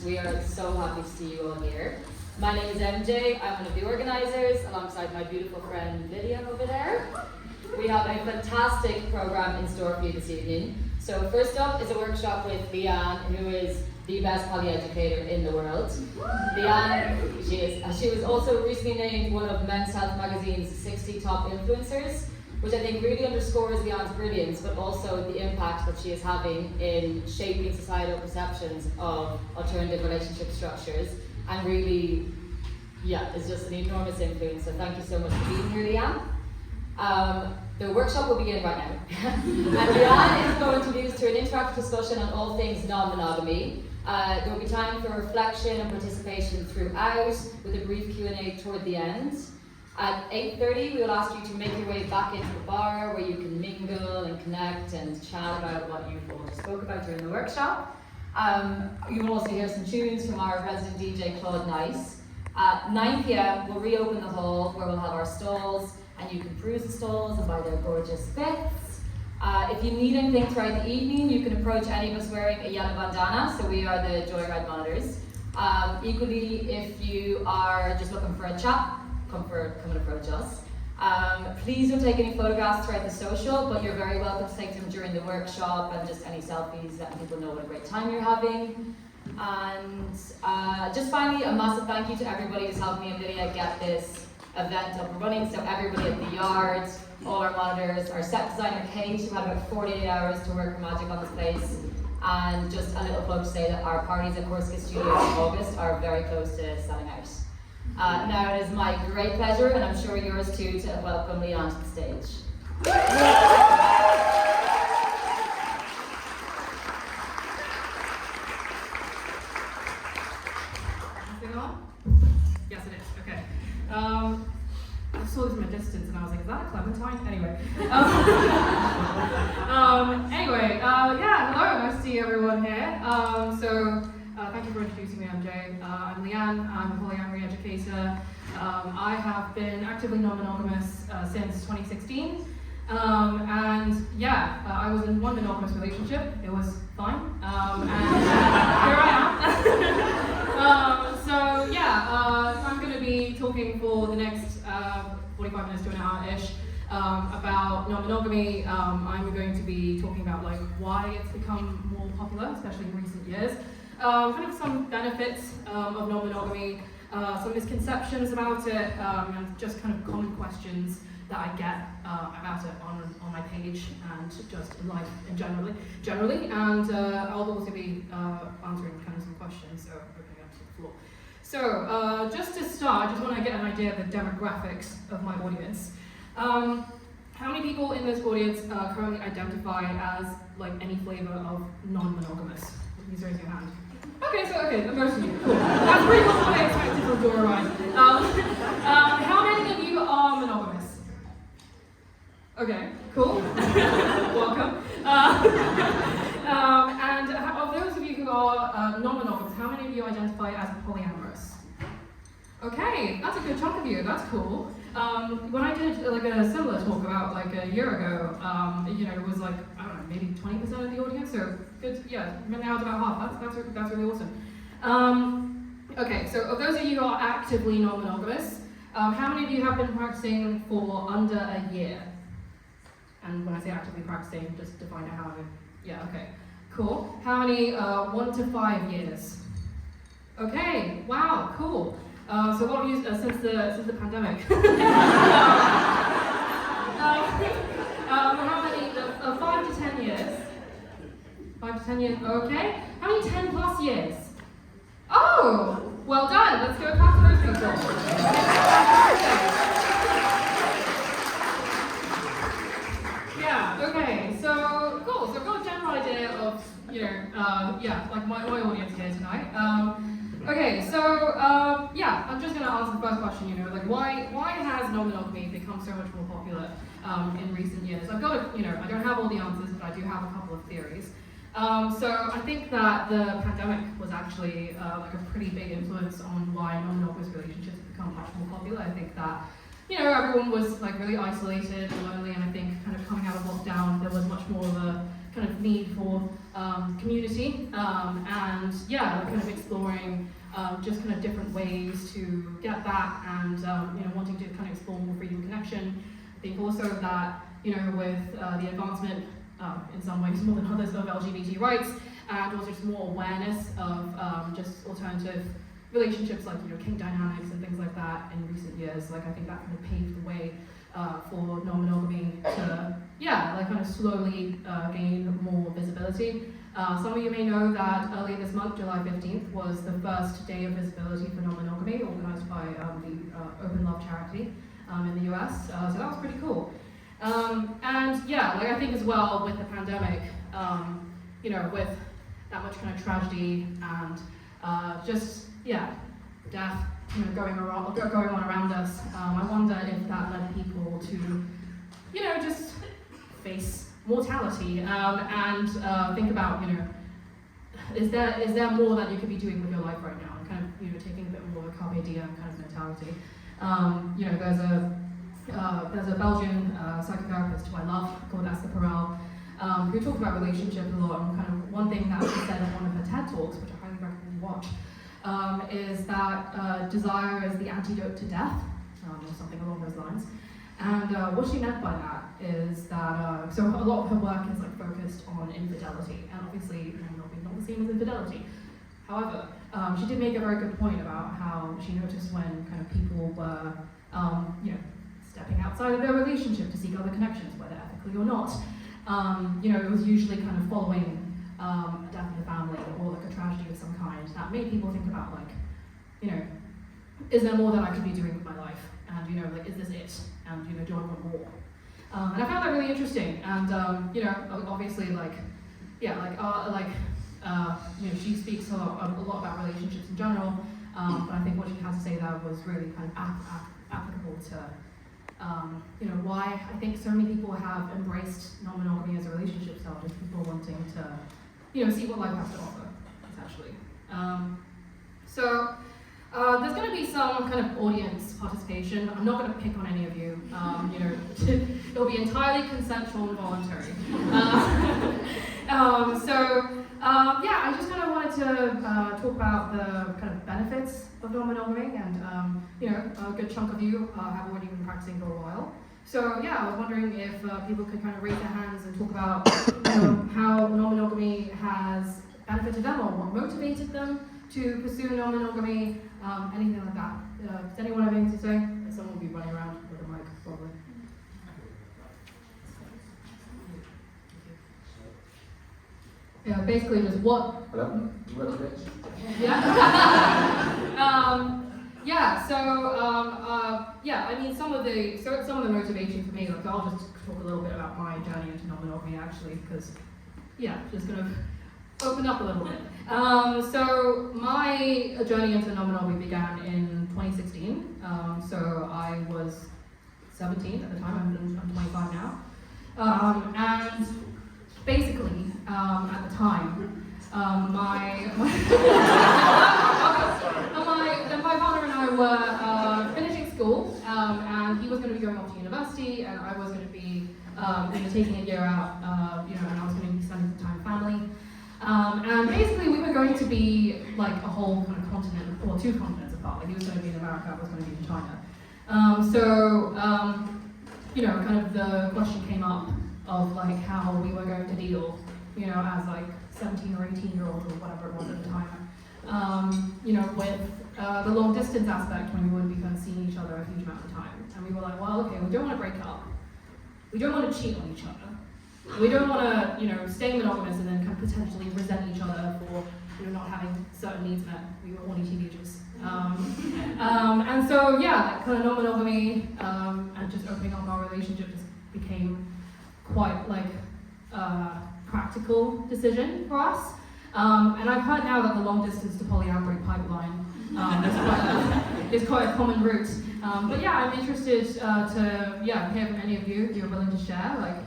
We are so happy to see you all here. My name is MJ. I'm one of the organisers, alongside my beautiful friend Lydia over there. We have a fantastic programme in store for you this evening. So first up is a workshop with Leanne, who is the best polyeducator in the world. Leanne, she was also recently named one of Men's Health magazine's 60 top influencers, which I think really underscores Leanne's brilliance, but also the impact that she is having in shaping societal perceptions of alternative relationship structures, and really, it's just an enormous influence. So thank you so much for being here, Leanne. The workshop will begin right now. And Leanne is going to lead us to an interactive discussion on all things non-monogamy. There will be time for reflection and participation throughout, with a brief Q&A toward the end. At 8:30, we will ask you to make your way back into the bar, where you can mingle and connect and chat about what you all spoke about during the workshop. You will also hear some tunes from our resident DJ, Claude Nice. At 9 p.m, we'll reopen the hall, where we'll have our stalls, and you can peruse the stalls and buy their gorgeous bits. If you need anything throughout the evening, you can approach any of us wearing a yellow bandana, so we are the Joyride monitors. Equally, if you are just looking for a chat, come and approach us. Please don't take any photographs throughout the social, but you're very welcome to take them during the workshop, and just any selfies, letting people know what a great time you're having. And just finally, a massive thank you to everybody who's helped me and Lydia get this event up and running. So everybody at the yard, all our monitors, our set designer Kate, who had about 48 hours to work magic on this place. And just a little plug to say that our parties at Corsica Studios in August are very close to selling out. Now it is my great pleasure, and I'm sure yours too, to welcome Leanne to the stage. Is it on? Yes, it is. Okay. I saw this from a distance, and I was like, "Is that a clementine?" Anyway. Hello. Nice to see everyone here. Thank you for introducing me. I'm Jay. I'm Leanne. I'm a polyamory educator. I have been actively non-monogamous since 2016. I was in one monogamous relationship. It was fine. And here I am. I'm going to be talking for the next 45 minutes to an hour-ish about non-monogamy. I'm going to be talking about why it's become more popular, especially in recent years. Kind of some benefits of non-monogamy, some misconceptions about it, and just kind of common questions that I get about it on my page and just in life in generally. And I'll also be answering kind of some questions, so opening up to the floor. So just to start, I just want to get an idea of the demographics of my audience. How many people in this audience currently identify as any flavor of non-monogamous? Please raise your hand. Okay, most of you. Cool. That's pretty much what I expected from Joyride. How many of you are monogamous? Okay, cool. Welcome. And of those of you who are non-monogamous, how many of you identify as polyamorous? Okay, that's a good chunk of you. That's cool. When I did a similar talk about a year ago, it was I don't know, maybe 20% of the audience. So good, now it's about half. That's really awesome. Okay, so of those of you who are actively non-monogamous, how many of you have been practicing for under a year? And when I say actively practicing, just to find out how. Okay, cool. How many 1 to 5 years? Okay, wow, cool. So what have you since the pandemic? How many? 5 to 10 years. 5 to 10 years. Okay. How many 10 plus years? Oh, well done. Let's go back to those people. Okay. So cool. So I've got a general idea of my audience here tonight. I'm just going to answer the first question, why has non-monogamy become so much more popular in recent years? I don't have all the answers, but I do have a couple of theories. I think that the pandemic was actually a pretty big influence on why non-monogamous relationships have become much more popular. I think that, everyone was really isolated and lonely, and I think kind of coming out of lockdown, there was much more of a kind of need for community, and yeah, kind of exploring just kind of different ways to get that, and you know, wanting to kind of explore more freedom and connection. I think also that, you know, with the advancement, in some ways more than others, of LGBT rights, and also just more awareness of just alternative relationships, like, you know, kink dynamics and things like that in recent years. Like, I think that kind of paved the way for non-monogamy to, yeah, like kind of slowly gain more visibility. Some of you may know that earlier this month, July 15th, was the first day of visibility for non-monogamy, organized by the Open Love charity in the US. So that was pretty cool. And yeah, like I think as well with the pandemic, you know, with that much kind of tragedy and just, yeah, death, you know, going on around us, I wonder if that led people to, you know, just face mortality, and think about, you know, is there more that you could be doing with your life right now, and kind of, you know, taking a bit more of a carpe diem kind of mentality. You know, there's a Belgian psychotherapist who I love called Esther Perel, who talked about relationships a lot, and kind of one thing that she said in one of her TED Talks, which I highly recommend you watch, is that desire is the antidote to death, or something along those lines. And what she meant by that is that, so a lot of her work is like focused on infidelity, and obviously, you know, not the same as infidelity. However, she did make a very good point about how she noticed when kind of people were, you know, stepping outside of their relationship to seek other connections, whether ethically or not, you know, it was usually kind of following a death in the family or like a tragedy of some kind that made people think about, like, you know, is there more that I could be doing with my life? And, you know, like, is this it? And, you know, do I want more? And I found that really interesting. And, you know, obviously, like, yeah, you know, she speaks a lot about relationships in general. But I think what she had to say there was really kind of applicable to, you know, why I think so many people have embraced non-monogamy as a relationship style, just people wanting to, you know, see what life has to offer, essentially. So there's going to be some kind of audience participation. I'm not going to pick on any of you. You know, it'll be entirely consensual and voluntary. Yeah, I just kind of wanted to talk about the kind of benefits of non-monogamy, and you know, a good chunk of you have already been practicing for a while. So yeah, I was wondering if people could kind of raise their hands and talk about, you know, how non-monogamy has benefited them, or what motivated them to pursue non-monogamy, anything like that. Does anyone have anything to say? Someone will be running around with a mic, probably. Yeah, basically just what... Hello? Yeah. Yeah, so, yeah, I mean, some of the motivation for me, like, I'll just talk a little bit about my journey into non-monogamy, actually, because, yeah, just kind of open up a little bit. So my journey into non-monogamy began in 2016. So I was 17 at the time, I'm 25 now. And basically, at the time, my partner and I were finishing school, and he was going to be going off to university, and I was going to be taking a year out, you know, and I was going to be spending some time with family. And basically, we were going to be like a whole kind of continent, or two continents apart. Like, he was going to be in America, I was going to be in China. You know, kind of the question came up of like how we were going to deal, you know, as like 17 or 18-year-olds or whatever it was at the time, you know, with the long distance aspect when we wouldn't be kind of seeing each other a huge amount of time. And we were like, well, okay, we don't want to break up. We don't want to cheat on each other. We don't want to, you know, stay monogamous and then kind of potentially resent each other for, you know, not having certain needs met. We were horny teenagers. And so, yeah, that kind of non-monogamy and just opening up our relationship just became quite like a practical decision for us. And I've heard now that the long distance to polyamory pipeline is quite a common route. But yeah, I'm interested to hear from any of you if you're willing to share, like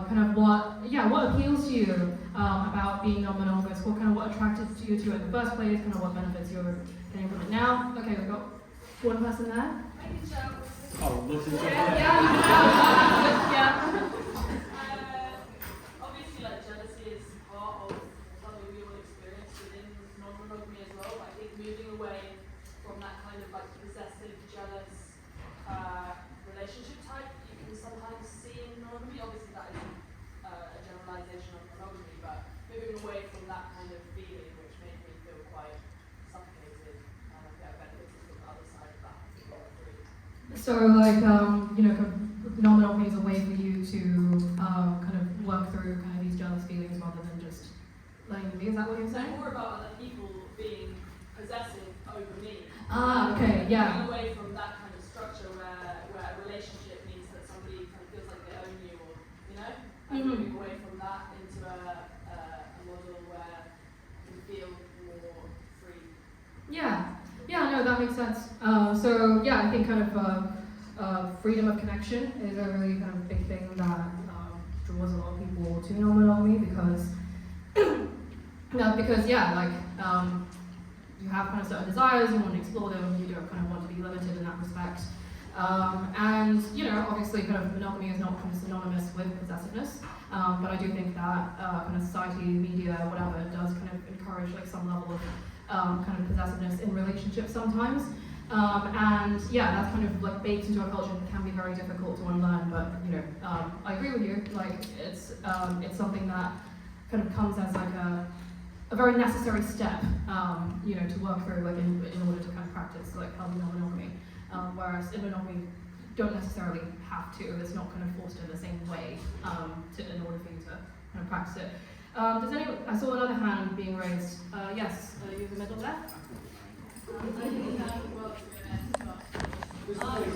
kind of what appeals to you about being non-monogamous, what attracted you to it in the first place, kind of what benefits you're getting from it now. Okay, we've got one person there. Oh, listen to Yeah. Obviously, like, So like, non-monogamy is a way for you to kind of work through kind of these jealous feelings rather than just letting them be. Is that what you're saying? More about other people being possessive over me. Okay, yeah. Going away from that kind of structure where a relationship means that somebody kind of feels like they own you, or and moving away from that into a model where you feel more free. Yeah, no, that makes sense. So yeah, I think kind of freedom of connection is a really kind of big thing that draws a lot of people to non-monogamy because you have kind of certain desires, you want to explore them, you don't kind of want to be limited in that respect. And obviously kind of monogamy is not kind of synonymous with possessiveness, but I do think that kind of society, media, whatever, does kind of encourage like some level of kind of possessiveness in relationships sometimes. And yeah, that's kind of like baked into our culture and can be very difficult to unlearn, but I agree with you, like it's something that kind of comes as like a very necessary step, to work through, like in order to kind of practice like healthy non-monogamy. Whereas in monogamy, you don't necessarily have to. It's not kind of forced in the same way in order for you to kind of practice it. Does anyone? I saw another hand being raised. Yes, you in the middle there. I think it's kind of well to be honest,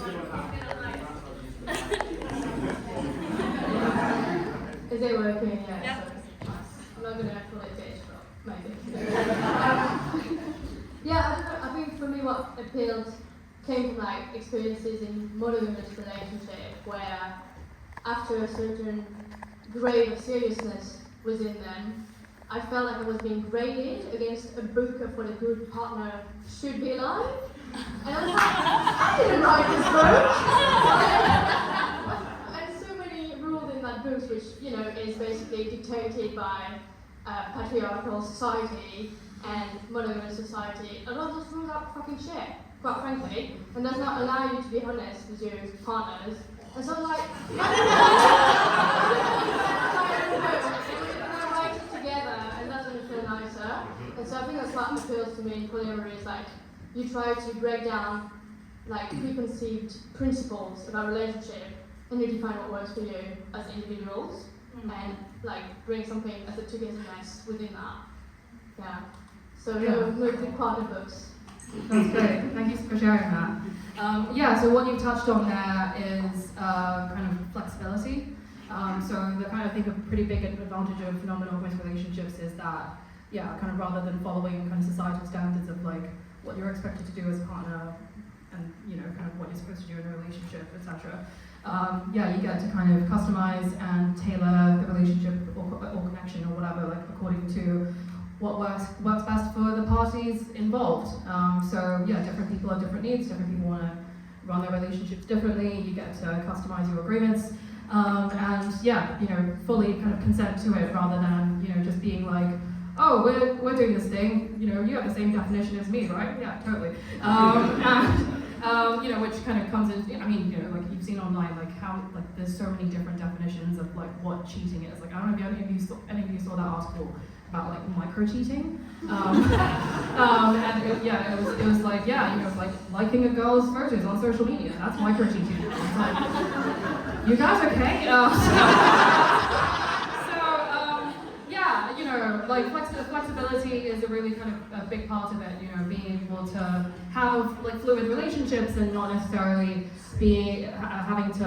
Is it working? Yeah. Yeah. I'm not going to call it ditch, but maybe. I think for me what appealed came from like experiences in monogamous relationship where after a certain grade of seriousness was in them, I felt like I was being graded against a book of what a good partner should be like. And I was like, I didn't write this book. And so many rules in that book, which is basically dictated by patriarchal society and monogamous society. A lot of those rules are fucking shit, quite frankly, and does not allow you to be honest with your partners. And so I'm like, write it together, and that doesn't feel nicer. And so I think that's what appeals to me in polyamory is like you try to break down like preconceived principles about relationship, and you define what works for you as individuals, and like bring something as a togetherness within that. Yeah. So no big partner books. That's great. Thank you for sharing that. So what you've touched on there is kind of flexibility. So the kind of think a pretty big advantage of non-monogamous relationships is that, kind of rather than following kind of societal standards of like what you're expected to do as a partner and kind of what you're supposed to do in a relationship, etc. You get to kind of customize and tailor the relationship or connection or whatever, like according to what works best for the parties involved. Different people have different needs, different people want to run their relationships differently, you get to customize your agreements, fully kind of consent to it rather than, just being like, oh, we're doing this thing, you have the same definition as me, right? Yeah, totally. Which kind of comes in, like you've seen online, like how, like there's so many different definitions of like what cheating is. Like I don't know if any of you saw that article about like micro cheating, and it was like like liking a girl's photos on social media. That's micro cheating. It's like, you guys okay? Flexibility is a really kind of a big part of it. Being able to have like fluid relationships and not necessarily having to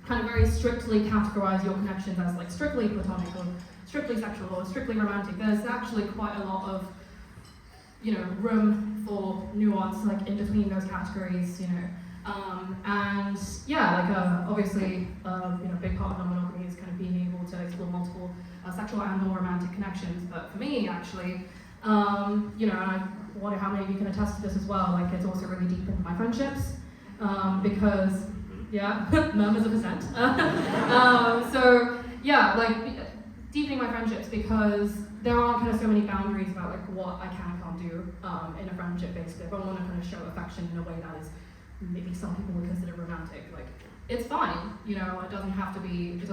kind of very strictly categorize your connections as like strictly platonic or strictly sexual or strictly romantic. There's actually quite a lot of room for nuance like in between those categories. Obviously a big part of non-monogamy is kind of being able to explore multiple sexual and or romantic connections. But for me actually, and I wonder how many of you can attest to this as well, like it's also really deep into my friendships, because murmurs of assent. Deepening my friendships because there aren't kind of so many boundaries about like what I can and can't do in a friendship basically. If I want to kind of show affection in a way that is maybe some people would consider romantic, like it's fine, it doesn't have to be a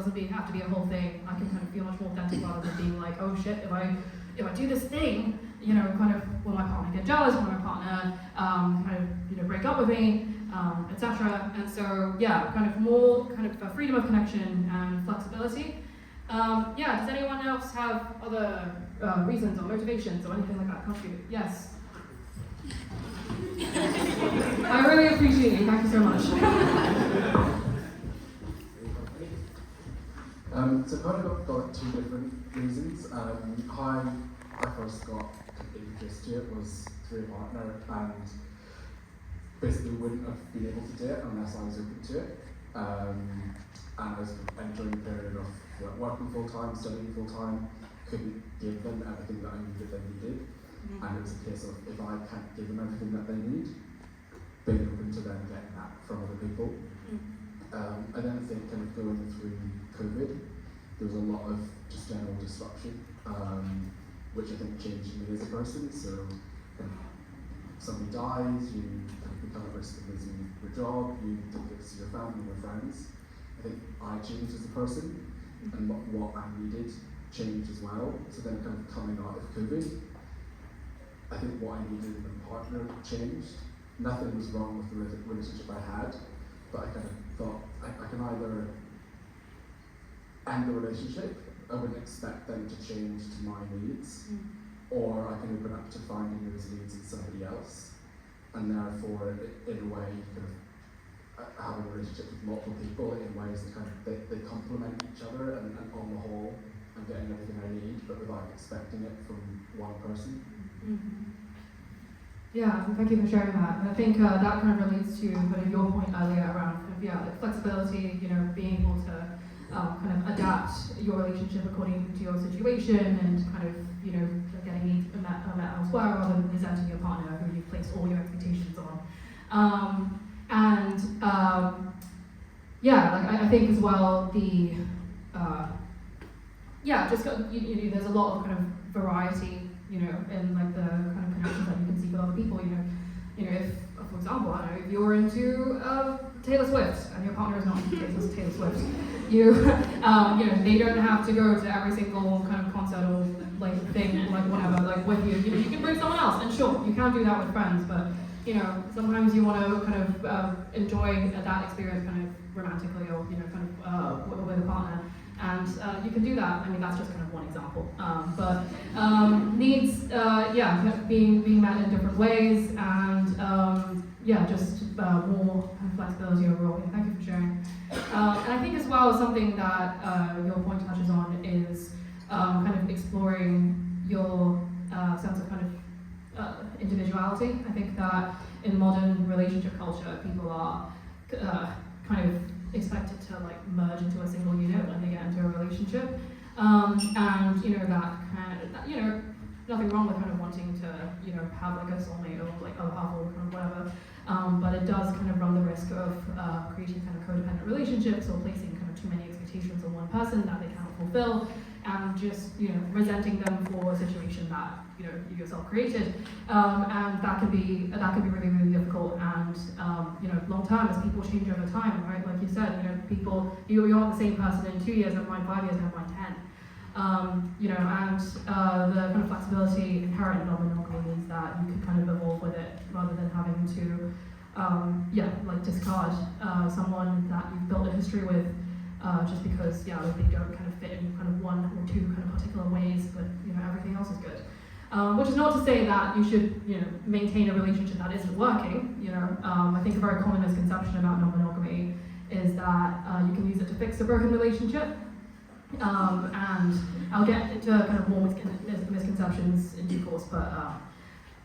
whole thing. I can kind of feel much more authentic rather than being like, oh shit, if I do this thing, kind of will my partner get jealous, will my partner kind of break up with me, etc. And so, yeah, kind of more kind of freedom of connection and flexibility. Does anyone else have other reasons or motivations or anything like that contribute? Yes. I really appreciate you. Thank you so much. So kind of got two different reasons. How I first got introduced to it was through a partner, and basically wouldn't have been able to do it unless I was open to it. And I was entering a period of working full time, studying full time, couldn't give them everything that I knew that they needed. And it was a case of, if I can't give them everything that they need, being open to them getting that from other people. I then think kind of going through COVID, there was a lot of just general disruption, which I think changed me as a person. So if somebody dies, you kind of become at risk of losing your job, you think it's your family, your friends. I think I changed as a person, and what I needed changed as well. So then kind of coming out of COVID, I think what I needed in a partner changed. Nothing was wrong with the relationship I had, but I kind of thought I can either end the relationship, I wouldn't expect them to change to my needs, or I can open up to finding those needs in somebody else, and therefore, in a way, kind of having a relationship with multiple people in ways that kind of they complement each other, and on the whole, I'm getting everything I need, but without expecting it from one person. Yeah, thank you for sharing that. And I think that kind of relates to kind of your point earlier around kind of, like flexibility, being able to kind of adapt your relationship according to your situation, and kind of, getting needs met elsewhere rather than resenting your partner who you've placed all your expectations on. I think as well there's a lot of kind of variety, in like the kind of connections that you can see with other people. If, for example, I don't know, if you're into Taylor Swift and your partner is not into Taylor Swift, they don't have to go to every single kind of concert or like thing, like whatever, like with you. You can bring someone else, and sure, you can do that with friends, but sometimes you want to kind of enjoy that experience kind of romantically, or with a partner. And you can do that. I mean, that's just kind of one example. Needs, being met in different ways, and just more kind of flexibility overall. Yeah, thank you for sharing. And I think as well, something that your point touches on is kind of exploring your sense of kind of individuality. I think that in modern relationship culture, people are kind of expected to like merge into a single unit when they get into a relationship, nothing wrong with kind of wanting to have like a soulmate or like other half or kind of whatever, but it does kind of run the risk of creating kind of codependent relationships or placing kind of too many expectations on one person that they cannot fulfill, and just resenting them for a situation that you yourself created, and that can be really, really difficult. And long term, as people change over time, right? Like you said, people you're the same person in 2 years, never mind 5 years, never mind 10. The kind of flexibility inherent in non-monogamy means that you can kind of evolve with it rather than having to discard someone that you've built a history with just because they don't kind of fit in kind of one or two kind of particular ways, but everything else is good. Which is not to say that you should maintain a relationship that isn't working. I think a very common misconception about non-monogamy is that you can use it to fix a broken relationship. And I'll get into kind of more misconceptions in due course, but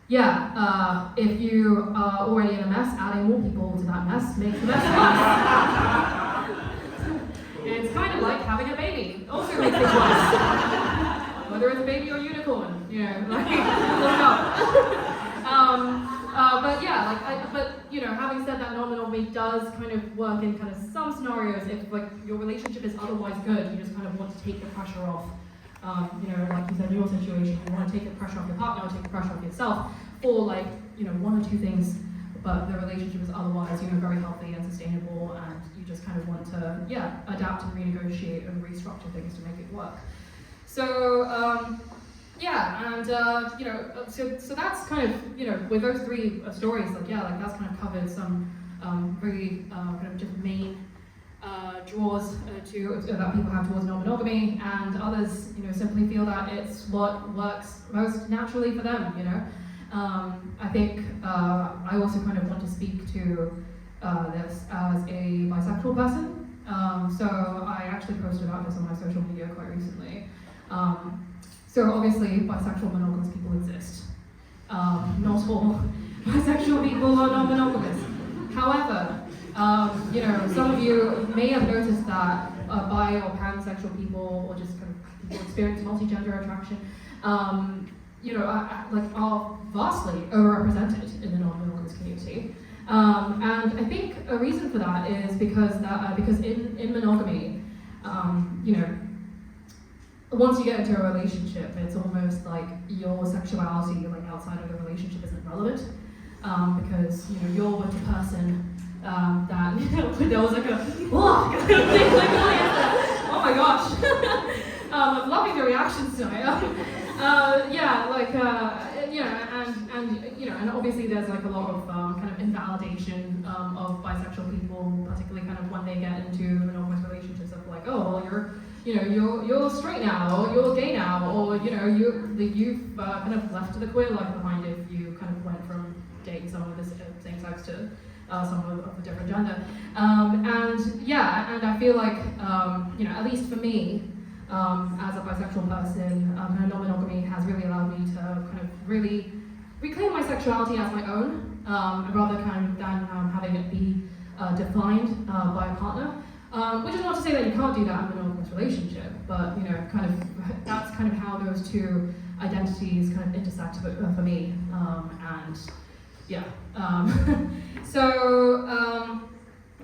if you are already in a mess, adding more people to that mess makes the mess worse. It's kind of like having a baby, also makes things worse. Whether it's a baby or unicorn, look it up. Having said that, non-monogamy does kind of work in kind of some scenarios if like your relationship is otherwise good, you just kind of want to take the pressure off. Like you said, in your situation, you want to take the pressure off your partner, or take the pressure off yourself for like, one or two things, but the relationship is otherwise, very healthy and sustainable, and you just kind of want to, adapt and renegotiate and restructure things to make it work. So, so that's kind of, with those three stories, that's kind of covered some really kind of just main draws that people have towards non-monogamy, and others, simply feel that it's what works most naturally for them. I think I also kind of want to speak to this as a bisexual person. So I actually posted about this on my social media quite recently. So obviously, bisexual monogamous people exist. Not all bisexual people are non-monogamous. However, some of you may have noticed that bi or pansexual people, or just kind of people experience multi-gender attraction, are vastly overrepresented in the non-monogamous community. And I think a reason for that is because in monogamy, once you get into a relationship, it's almost like your sexuality, outside of the relationship, isn't relevant, because you're with the person that there was like a oh my gosh. I'm loving the reactions tonight. And obviously there's like a lot of kind of invalidation of bisexual people, particularly kind of when they get into monogamous relationships of like, oh, well, you're straight now, or you're gay now, or you've kind of left the queer life behind if you kind of went from dating someone with the same sex to someone of a different gender. And I feel like at least for me, as a bisexual person, non-monogamy has really allowed me to kind of really reclaim my sexuality as my own, rather than having it be defined by a partner. Which is not to say that you can't do that in a monogamous relationship, but that's kind of how those two identities kind of intersect for me.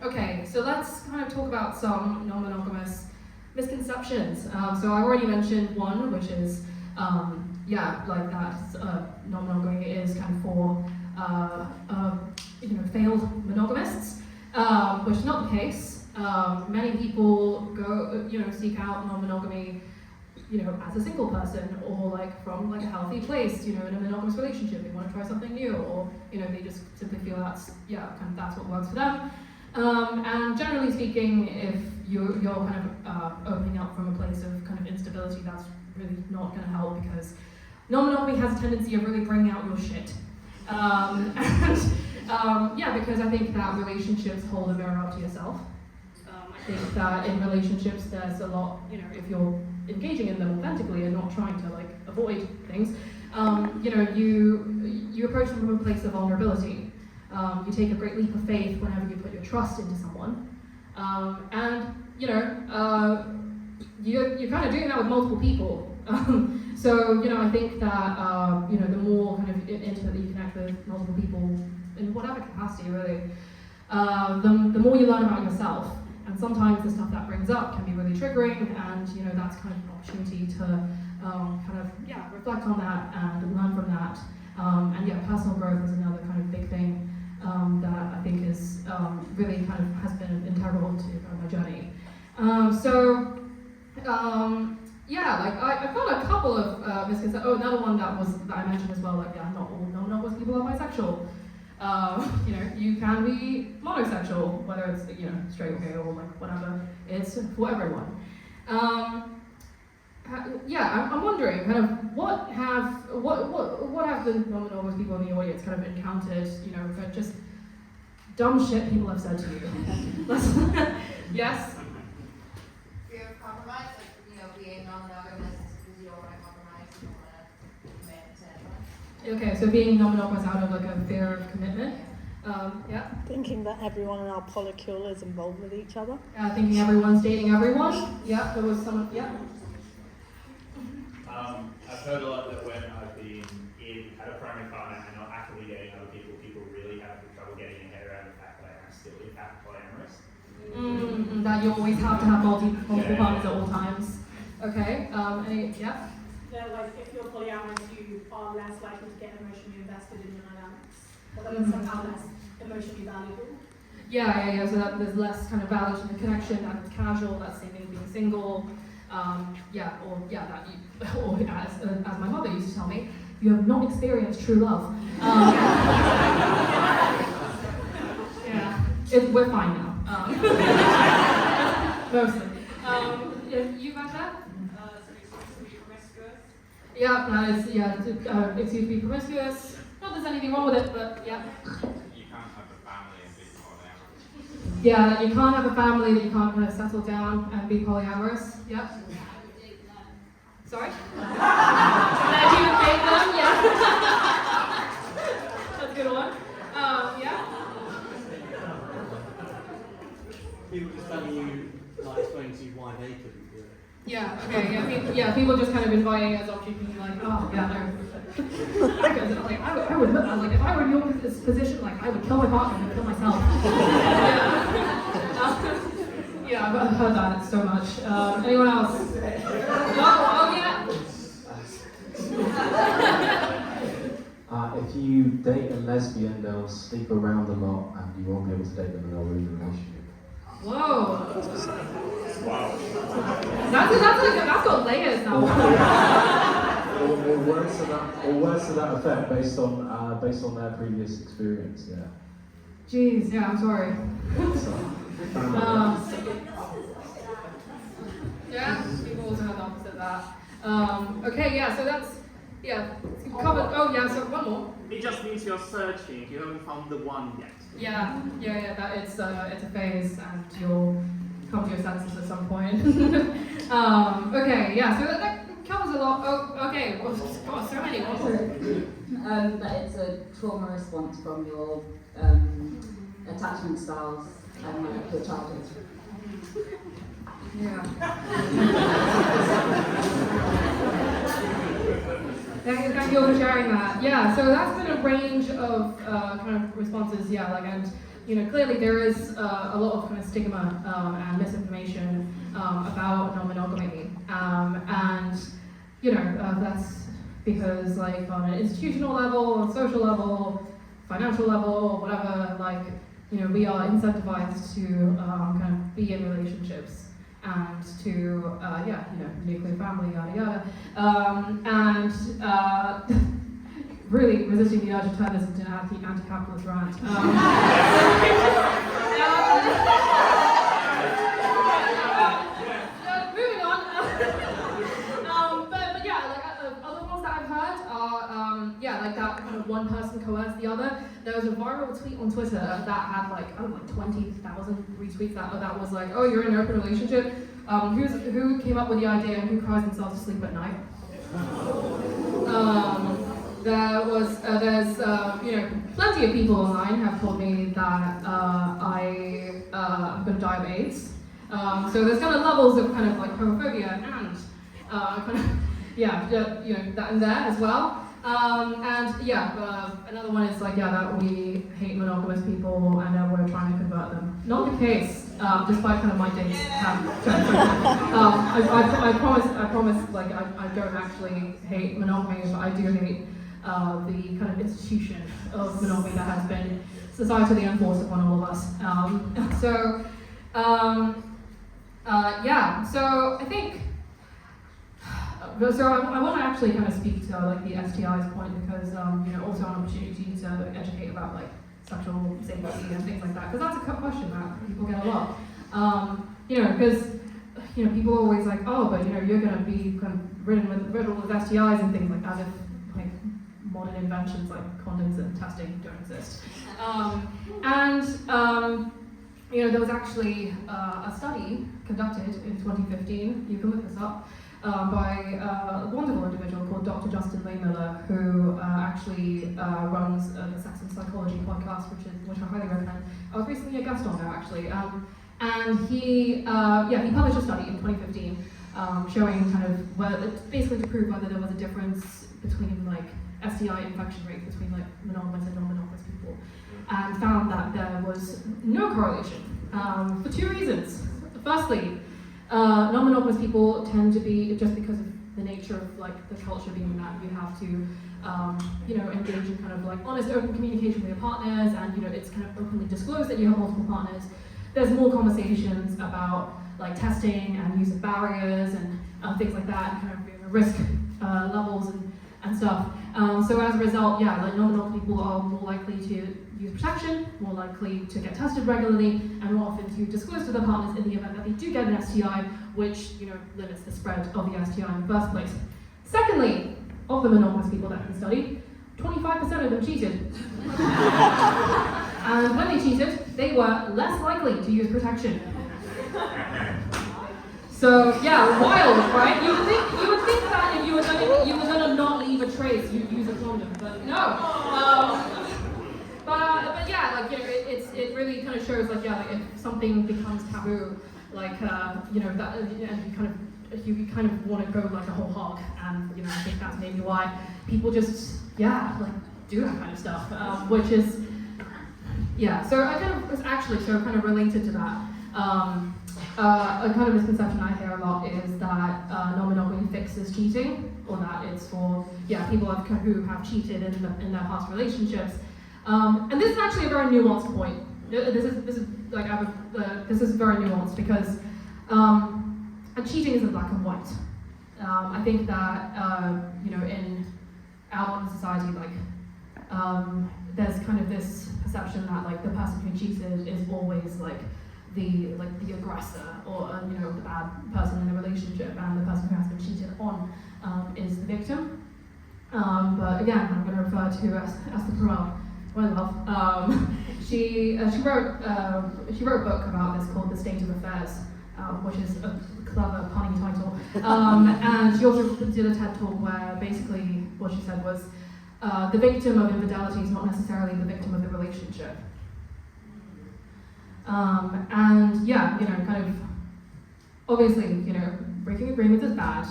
Okay, so let's kind of talk about some non-monogamous misconceptions. So I already mentioned one, which is non-monogamy is kind of for failed monogamists, which is not the case. Many people go, seek out non-monogamy, as a single person, or from a healthy place, in a monogamous relationship. They want to try something new, or they just simply feel that's what works for them. And generally speaking, if you're kind of opening up from a place of kind of instability, that's really not going to help, because non-monogamy has a tendency of really bringing out your shit. Because I think that relationships hold a mirror up to yourself. I think that in relationships there's a lot, if you're engaging in them authentically and not trying to avoid things, you approach them from a place of vulnerability. You take a great leap of faith whenever you put your trust into someone. You're kind of doing that with multiple people. I think that, the more kind of intimately you connect with multiple people in whatever capacity, really, the more you learn about yourself. And sometimes the stuff that brings up can be really triggering, and that's kind of an opportunity to reflect on that and learn from that. Personal growth is another kind of big thing that I think is really kind of has been integral to my journey. I've got a couple of misconceptions. Oh, another one that I mentioned as well. Not all non-monogamous people are bisexual. You can be monosexual, whether it's straight or gay or whatever. It's for everyone. I'm wondering kind of what have the non-monogamous people in the audience kind of encountered, for just dumb shit people have said to you. Yes. Fear of compromise, being non-monogamous is you don't want to compromise, you don't want to commit to anyone. Okay, so being non-monogamous out of a fear of commitment. Thinking that everyone in our polycule is involved with each other. Thinking everyone's dating everyone. Yeah, there was some. Yeah. I've heard a lot that when I've been had a primary partner and not actively dating other people, people really have trouble getting their head around the fact that I'm still in fact polyamorous. That you always have to have multiple partners at all times. Okay. Yeah, if you're polyamorous, you are less likely to get emotionally invested in your dynamics, or that it's somehow less emotionally valuable. Yeah. So that there's less kind of value to the connection, that it's casual, that's same thing being single. Or as my mother used to tell me, you have not experienced true love. Yeah. we're fine now. Mostly. You got that? Yeah, it's used to be promiscuous. Not that there's anything wrong with it, but yeah. You can't have a family and be polyamorous. Yeah, you can't have a family that you can't kind of settle down and be polyamorous. Yep. Sorry? Let you date them? Yeah. That's a good one. Yeah. People just telling you, like, explaining to you why they couldn't do it. Yeah, okay, people just kind of inviting us opportunity, like, oh, yeah, no. Because, like, I would, like, if I were in your position, like, I would kill my partner and kill myself. Yeah, I've heard that so much. Anyone else? Oh, yeah. If you date a lesbian, they'll sleep around a lot and you won't be able to date them and they'll ruin the relationship. Whoa. Wow. That's got layers now. or words to that effect based on their previous experience, yeah. Jeez, yeah, I'm sorry. Yeah, people also have the opposite of that. Okay, yeah, so that's, yeah, covered. Oh, yeah, so one more. It just means you're searching, you haven't found the one yet. Yeah, that it's a phase and you'll come to your senses at some point. Okay, yeah, so that covers a lot. Oh, okay, well, God, so many. But it's a trauma response from your attachment styles and your childhood. Yeah. Thank you for sharing that. Yeah, so that's been a range of kind of responses. Yeah, like, and clearly there is a lot of kind of stigma and misinformation about non-monogamy, and that's because, like, on an institutional level, on social level, financial level, whatever, like, we are incentivized to kind of be in relationships and to, nuclear family, yada yada, really resisting the urge to turn this into an anti-capitalist rant. Moving on. But yeah, like other ones that I've heard are, like that kind of one person coerced the other. There was a viral tweet on Twitter that had like 20,000 retweets that was like, oh, you're in an open relationship. Who came up with the idea and who cries themselves to sleep at night? There's plenty of people online have told me that I'm going to die of AIDS. So there's kind of levels of kind of like homophobia and kind of that in there as well. Another one is like that we hate monogamous people and we're trying to convert them. Not the case, despite kind of my dates have I promise like I don't actually hate monogamy, but I do hate the kind of institution of monogamy that has been societally enforced upon all of us. So I think. So I want to actually kind of speak to like the STIs point because also an opportunity to educate about like sexual safety and things like that, because that's a question that people get a lot. Because people are always like, oh, but you're going to be kind of riddled with STIs and things like that, as if like modern inventions like condoms and testing don't exist. There was actually a study conducted in 2015. You can look this up. By a wonderful individual called Dr. Justin Lehmiller, who actually runs the Sex and Psychology podcast, which I highly recommend. I was recently a guest on there actually, and he published a study in 2015 showing kind of basically to prove whether there was a difference between like STI infection rate between like monogamous and non-monogamous people, and found that there was no correlation for two reasons. Firstly, non-monogamous people tend to be, just because of the nature of like the culture being that you have to engage in kind of like honest, open communication with your partners, and it's kind of openly disclosed that you have multiple partners. There's more conversations about like testing and use of barriers and things like that, and kind of risk levels and stuff. So as a result, yeah, like non-monogamy people are more likely to use protection, more likely to get tested regularly, and more often to disclose to their partners in the event that they do get an STI, which limits the spread of the STI in the first place. Secondly, of the monogamous people that have been studied, 25% of them cheated. And when they cheated, they were less likely to use protection. So yeah, wild, right? You would think that if you were gonna not leave a trace, you'd use a condom, but no. But yeah, like it really kind of shows like if something becomes taboo, like that, and you kind of want to go like a whole hog, and I think that's maybe why people just do that kind of stuff, which is So I kind of related to that. A kind of misconception I hear a lot is that non-monogamy fixes cheating, or that it's for people who have cheated in their past relationships. And this is actually a very nuanced point. This is very nuanced because cheating isn't black and white. I think that in our modern society, there's kind of this perception that the person who cheated is always the aggressor, or the bad person in a relationship, and the person who has been cheated on is the victim. But again, I'm going to refer to Esther Perel, who I love. She wrote a book about this called The State of Affairs, which is a clever punny title. And she also did a TED talk where basically what she said was, the victim of infidelity is not necessarily the victim of the relationship. And kind of, obviously, breaking agreements is bad,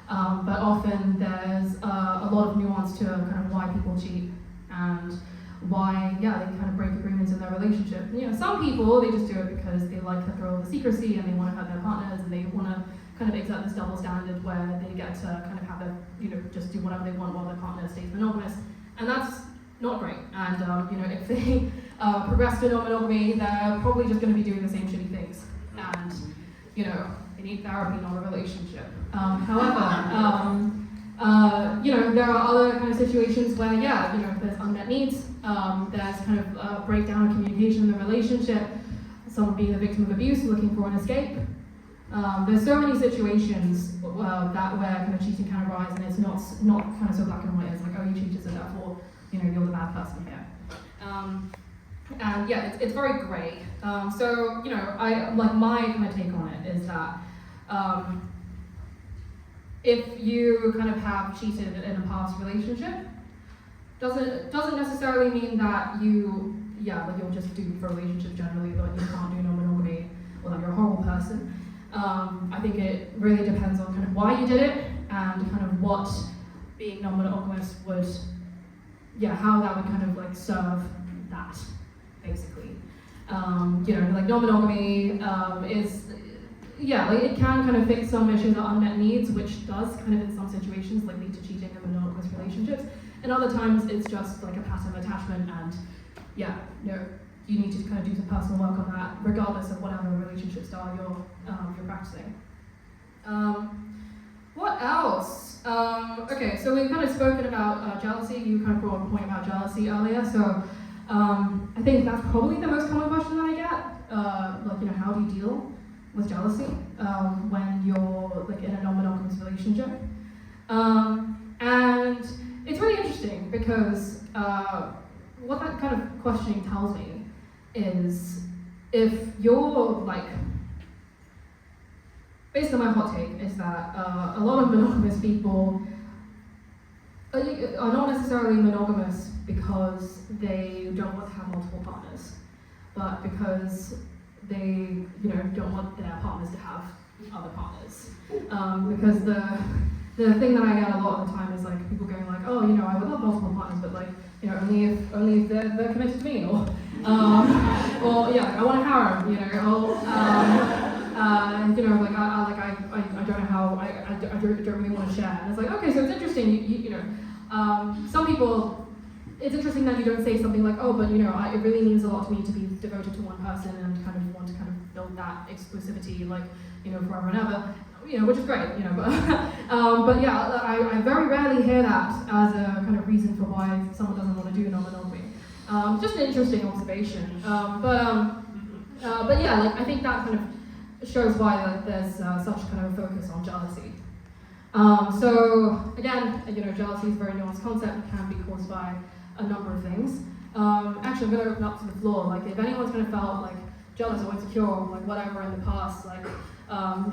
but often there's a lot of nuance to kind of why people cheat and why, they kind of break agreements in their relationship. Some people, they just do it because they like the thrill of the secrecy and they want to hurt their partners, and they want to kind of exert this double standard where they get to kind of have their, just do whatever they want while their partner stays monogamous. And that's not great. And if they progress to non-monogamy, they're probably just going to be doing the same shitty things. And they need therapy, not a relationship. However, there are other kind of situations where there's unmet needs. There's kind of breakdown of communication in the relationship. Someone being the victim of abuse, looking for an escape. There's so many situations where kind of cheating can arise, and it's not kind of so black and white. It's like, oh, you cheated, so therefore, you're the bad person here. And it's very grey. So my kind of take on it is that if you kind of have cheated in a past relationship, doesn't necessarily mean that you'll just do for relationships generally, that you can't do non-monogamy, or that you're a horrible person. I think it really depends on kind of why you did it, and kind of what being non-monogamous would, how that would kind of serve that, basically. Non-monogamy is, it can kind of fix some issues or unmet needs, which does kind of in some situations lead to cheating in monogamous relationships. And other times it's just a pattern of attachment, and you need to kind of do some personal work on that, regardless of whatever relationship style you're practicing. What else? Okay, so we've kind of spoken about jealousy. You kind of brought up a point about jealousy earlier. So I think that's probably the most common question that I get. How do you deal with jealousy when you're in a non-monogamous relationship? And it's really interesting because what that kind of questioning tells me is, if you're basically my hot take is that a lot of monogamous people are not necessarily monogamous because they don't want to have multiple partners, but because they don't want their partners to have other partners. Because the thing that I get a lot of the time is people going oh, I would love multiple partners, but only if they're committed to me, or I want a harem, I don't know how, I don't really want to share. And it's okay, so it's interesting, some people, it's interesting that you don't say something oh, but it really means a lot to me to be devoted to one person and kind of want to kind of build that exclusivity, forever and ever. which is great, but yeah, I very rarely hear that as a kind of reason for why someone doesn't want to do non-monogamy. Just an interesting observation. But yeah, like I think that kind of shows why there's such kind of focus on jealousy. So again, jealousy is a very nuanced concept and can be caused by a number of things. Actually, I'm going to open up to the floor. Like, if anyone's kind of felt like jealous or insecure or like whatever in the past, like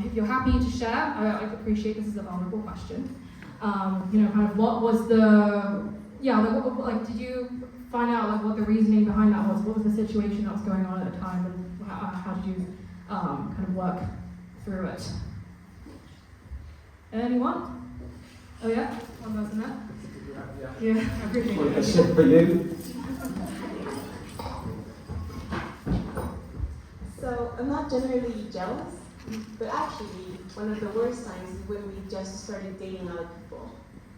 if you're happy to share, I appreciate this is a vulnerable question. Kind of what was the did you find out like what the reasoning behind that was? What was the situation that was going on at the time, and how did you kind of work through it? Anyone? Oh yeah, one person there. Yeah, I appreciate it. Question for you. So I'm not generally jealous, but actually one of the worst times is when we just started dating other people.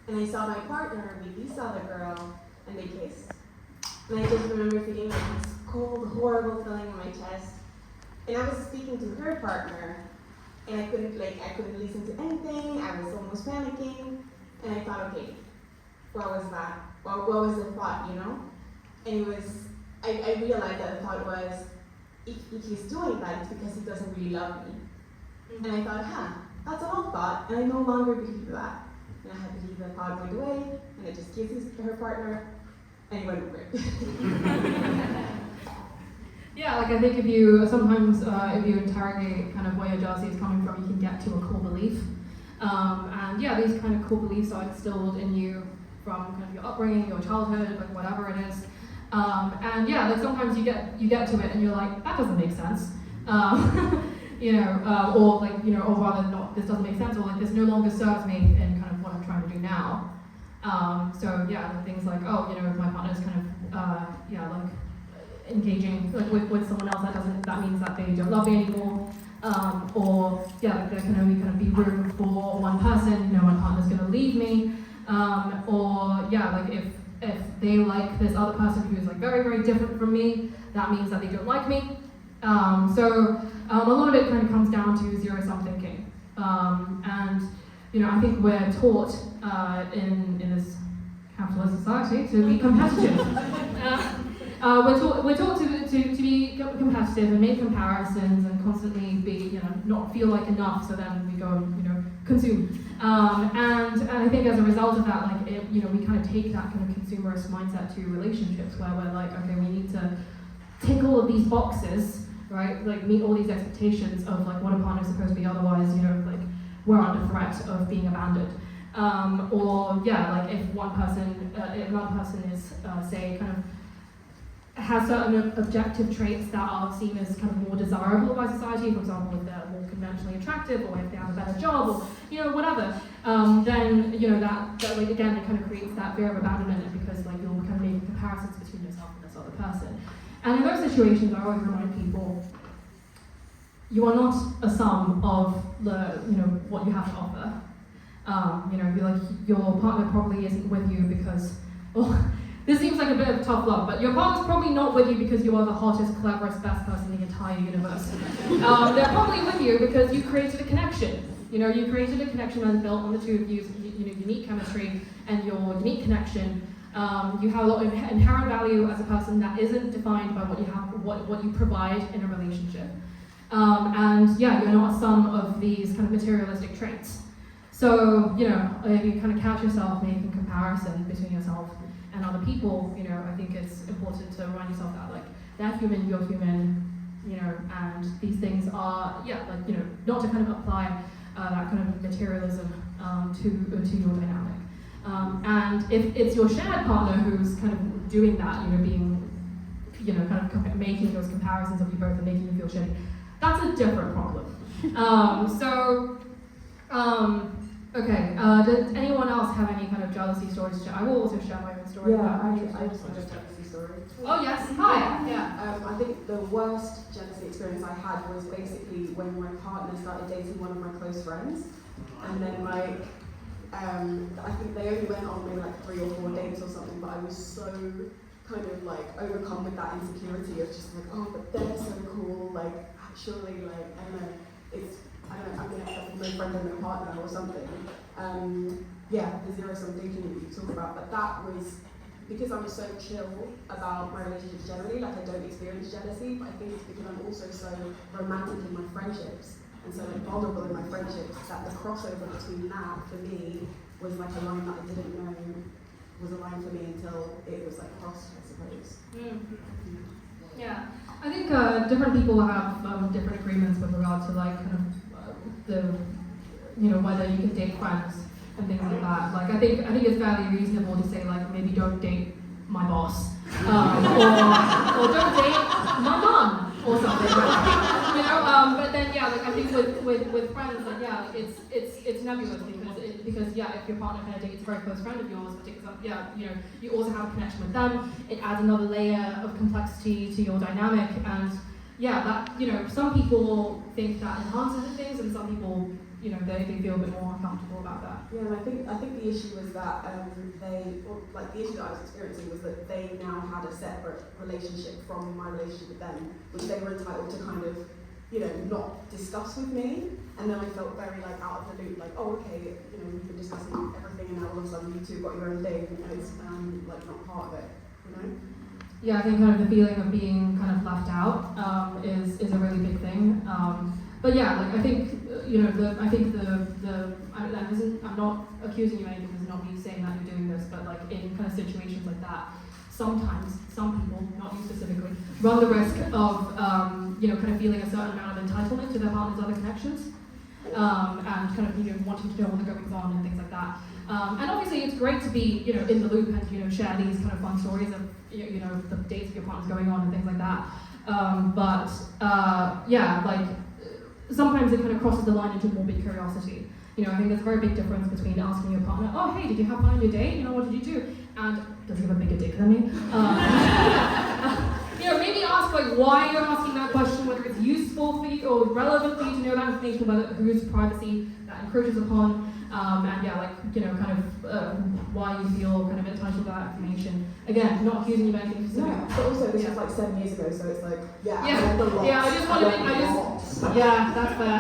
And I saw my partner with this other girl and they kissed. And I just remember feeling like this cold, horrible feeling in my chest. And I was speaking to her partner and I couldn't listen to anything. I was almost panicking. And I thought, okay, what was that? What was the thought, And it was, I realized that the thought was, if he's doing that, it's because he doesn't really love me. And I thought, that's an old thought, and I no longer believe that. And I had to leave the thought right away, and I just kissed her partner, and it went over it. Yeah, like I think if you interrogate kind of where your jealousy is coming from, you can get to a core belief. And yeah, these kind of core beliefs are instilled in you from kind of your upbringing, your childhood, like whatever it is. And yeah, like sometimes you get to it and you're like, that doesn't make sense. Or rather not, this doesn't make sense, or like this no longer serves me in kind of what I'm trying to do now. So yeah, the things like, if my partner's kind of engaging like with someone else, that means that they don't love me anymore. There can only kind of be room for one person, my partner's gonna leave me. If they like this other person who's like very, very different from me, that means that they don't like me. A lot of it kind of comes down to zero-sum thinking. I think we're taught in this capitalist society to be competitive. We're taught to be competitive and make comparisons and constantly be, not feel like enough, so then we go and, consume. And I think as a result of that, we kind of take that kind of consumerist mindset to relationships where we're like, okay, we need to tick all of these boxes, right? Like meet all these expectations of like what a partner's supposed to be, otherwise, we're under threat of being abandoned. If another person is, say, kind of has certain objective traits that are seen as kind of more desirable by society, for example, if they're more conventionally attractive, or if they have a better job, or whatever, then that like again it kind of creates that fear of abandonment, because like you're kind of making comparisons between yourself and this other person. And in those situations, I always remind people, you are not a sum of the what you have to offer. Your partner probably isn't with you because, this seems like a bit of tough love, but your partner's probably not with you because you are the hottest, cleverest, best person in the entire universe. They're probably with you because you created a connection. You created a connection and built on the two of you's unique chemistry and your unique connection. You have a lot of inherent value as a person that isn't defined by what you have, what you provide in a relationship. You're not a sum of these kind of materialistic traits. So, if you kind of catch yourself making comparison between yourself and other people, I think it's important to remind yourself that, like, they're human, you're human, and these things are, not to kind of apply that kind of materialism to your dynamic. And if it's your shared partner who's kind of doing that, being, kind of making those comparisons of you both and making you feel shitty, that's a different problem. Okay, does anyone else have any kind of jealousy stories to share? I will also share my own story. Yeah, I just have a jealousy story. Oh yes, hi, yeah. I think the worst jealousy experience I had was basically when my partner started dating one of my close friends. And then I think they only went on maybe like 3 or 4 dates or something, but I was so kind of like overcome with that insecurity of just like, oh, but they're so cool, like actually, like, I don't know, it's I'm going to end up with no friend and no partner or something. Yeah, the zero-sum dating that you talk about, but that was because I'm so chill about my relationships generally, like I don't experience jealousy, but I think it's because I'm also so romantic in my friendships and so like vulnerable in my friendships that the crossover between that for me was like a line that I didn't know was a line for me until it was like crossed, I suppose. Yeah, I think different people have different agreements with regard to like kind of the, you know, whether you can date friends and things like that. Like I think it's fairly reasonable to say like maybe don't date my boss, or don't date my mom or something. You know, but then yeah, like I think with friends, like yeah, it's nebulous because yeah, if your partner kind of dates a very close friend of yours, yeah, you know, you also have a connection with them. It adds another layer of complexity to your dynamic, and yeah, that, you know, some people think that enhances things, and some people, you know, they feel a bit more uncomfortable about that. Yeah, and I think the issue was that the issue that I was experiencing was that they now had a separate relationship from my relationship with them, which they were entitled to kind of, you know, not discuss with me. And then I felt very like out of the loop, like, oh, okay, you know, we've been discussing everything, and now all of a sudden you two got your own thing, and it's like not part of it, you know. Yeah, I think kind of the feeling of being kind of left out is a really big thing. But yeah, like I think you know I'm not accusing you of anything. This is not me saying that you're doing this, but like in kind of situations like that, sometimes some people, not you specifically, run the risk of you know kind of feeling a certain amount of entitlement to their partner's other connections, and kind of, you know, wanting to know what the goings on and things like that. And obviously it's great to be, you know, in the loop and, you know, share these kind of fun stories of, you know, the dates your partner's going on and things like that. But yeah, like sometimes it kind of crosses the line into morbid curiosity. You know, I think there's a very big difference between asking your partner, oh, hey, did you have fun on your date? You know, what did you do? And does he have a bigger dick than me? You know, maybe ask like why you're asking that question, whether it's useful for you or relevant for you to know that information, whether whose privacy that encroaches upon, and yeah, like, you know, kind of why you feel kind of entitled to that information. Again, not accusing you of anything specific. Yeah, but also this was like 7 years ago, so it's like, yeah, I just want to, yeah, that's fair.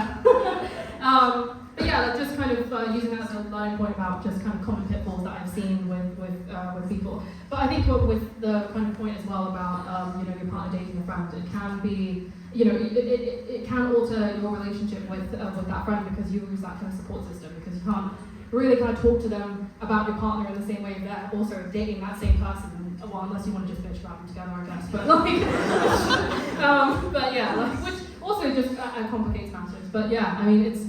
But yeah, like just kind of using that as a learning point about just kind of common pitfalls that I've seen with people. But I think with the kind of point as well about you know, your partner dating a friend, it can be, you know, it can alter your relationship with that friend because you lose that kind of support system, because you can't really kind of talk to them about your partner in the same way they're also dating that same person. Well, unless you want to just bitch about them together, I guess. But like, but yeah, like, which also just complicates matters. But yeah, I mean, it's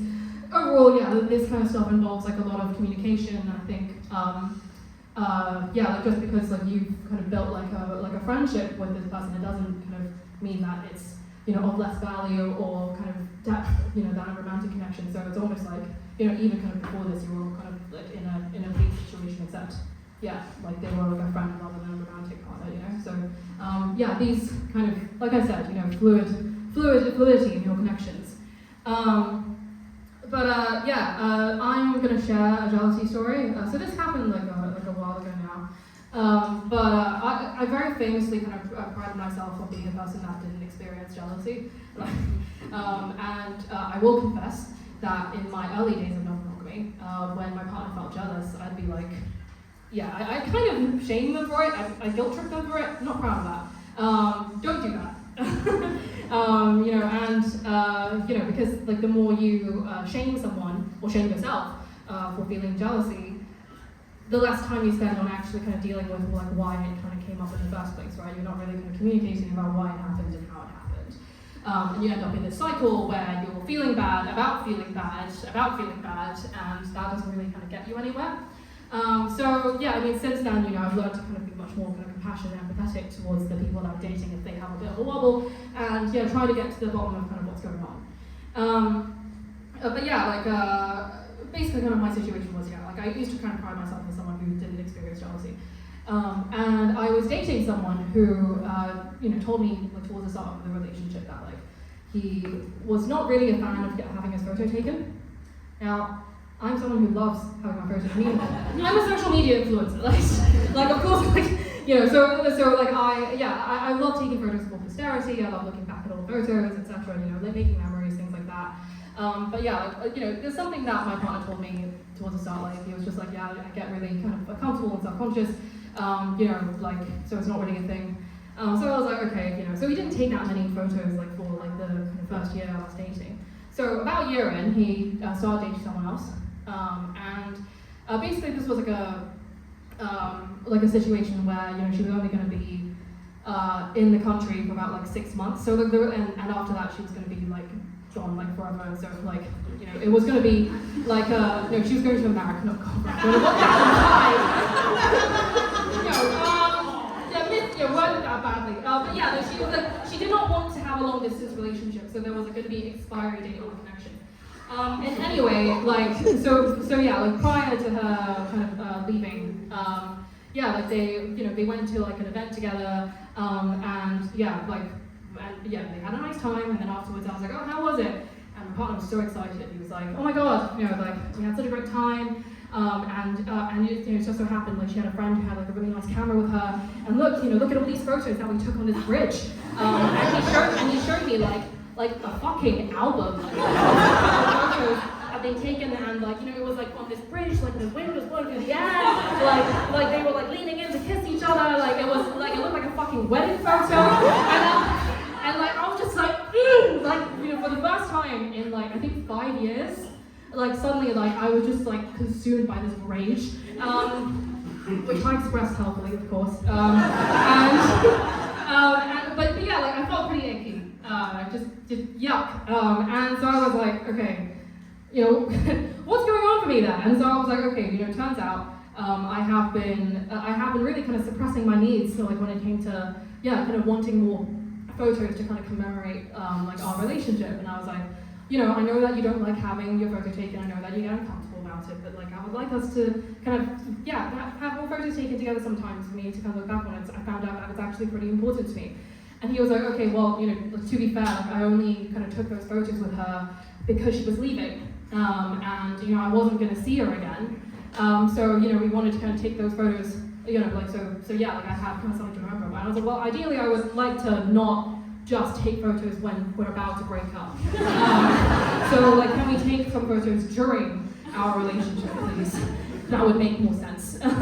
overall, yeah, this kind of stuff involves like a lot of communication. I think, yeah, like just because like you've kind of built like a friendship with this person, it doesn't kind of mean that it's, you know, of less value or kind of depth, you know, than a romantic connection. So it's almost like, you know, even kind of before this, you were all kind of like in a bleak situation, except, yeah, like they were like a friend rather than a romantic partner, you know. So yeah, these kind of, like I said, you know, fluidity in your connections. But yeah, I'm gonna share a jealousy story. So this happened like a while ago now. But I very famously kind of prided myself on being a person that didn't experience jealousy. And I will confess that in my early days of non-monogamy, when my partner felt jealous, I'd be like, yeah, I kind of shame them for it. I guilt trip them for it. I'm not proud of that. Don't do that. You know, and you know, because like the more you shame someone or shame yourself for feeling jealousy, the less time you spend on actually kind of dealing with like why it kind of came up in the first place, right? You're not really kind of communicating about why it happened and how it happened. And you end up in this cycle where you're feeling bad about feeling bad about feeling bad, and that doesn't really kind of get you anywhere. So yeah, I mean, since then, you know, I've learned to kind of be much more kind of compassionate and empathetic towards the people that I'm dating if they have a bit of a wobble, and yeah, try to get to the bottom of kind of what's going on. But yeah, like basically kind of my situation was, yeah, like I used to kind of pride myself as someone who didn't experience jealousy. And I was dating someone who, you know, told me like towards the start of the relationship that like he was not really a fan of having his photo taken. Now, I'm someone who loves having my photos. I mean, I'm a social media influencer, like of course, like, you know, so like I love taking photos for posterity. I love looking back at old photos, etc. You know, like making memories, things like that. But yeah, there's something that my partner told me towards the start. Like he was just like, yeah, I get really kind of uncomfortable and self-conscious. So it's not really a thing. So I was like, okay, so we didn't take that many photos like for like the kind of first year I was dating. So about a year in, he started dating someone else, and basically this was like a situation where she was only going to be in the country for about like 6 months. So and after that she was going to be like gone like forever. So like it was going to be like she was going to America, not worded that badly. But yeah, she was like, she did not want to have a long distance relationship, so there was going to be expiry date on the connection. And anyway, so yeah, like prior to her kind of leaving, they went to like an event together, and they had a nice time, and then afterwards I was like, oh, how was it? And my partner was so excited. He was like, oh my god, we had such a great time. And it just so happened like she had a friend who had like a really nice camera with her, and look at all these photos that we took on this bridge. And he showed me like a fucking album of photos that they'd taken, and it was like on this bridge, like the wind was blowing through the air, like they were like leaning in to kiss each other, like it looked like a fucking wedding photo, and I was just like for the first time in like I think 5 years. Suddenly, I was just consumed by this rage, which I expressed healthily, of course. But yeah, I felt pretty icky, just yuck. And so I was like, okay, what's going on for me then? And so I was like, okay, turns out I have been really kind of suppressing my needs. So when it came to kind of wanting more photos to kind of commemorate our relationship, and I was like. I know that you don't like having your photo taken, I know that you get uncomfortable about it, but I would like us to kind of, have more photos taken together sometimes for me to kind of look back on it. So I found out that it's actually pretty important to me. And he was like, okay, well, to be fair, I only kind of took those photos with her because she was leaving, and, I wasn't going to see her again. So, we wanted to kind of take those photos, I have kind of something to remember about. I was like, well, ideally I would like to not just take photos when we're about to break up. So can we take some photos during our relationship, please? That would make more sense. We had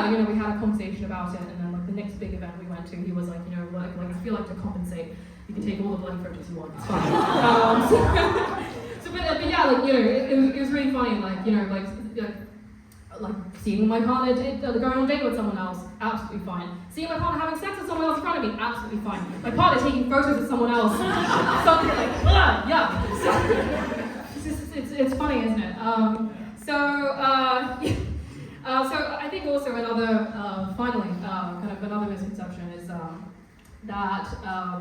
a conversation about it, and then the next big event we went to, he was like, I feel like to compensate, you can take all the bloody photos you want, it's fine. It was really funny, seeing my partner going on a date with someone else, absolutely fine. Seeing my partner having sex with someone else in front of me, absolutely fine. My partner taking photos of someone else, something like, it's funny, isn't it? So I think also another, finally, kind of another misconception is that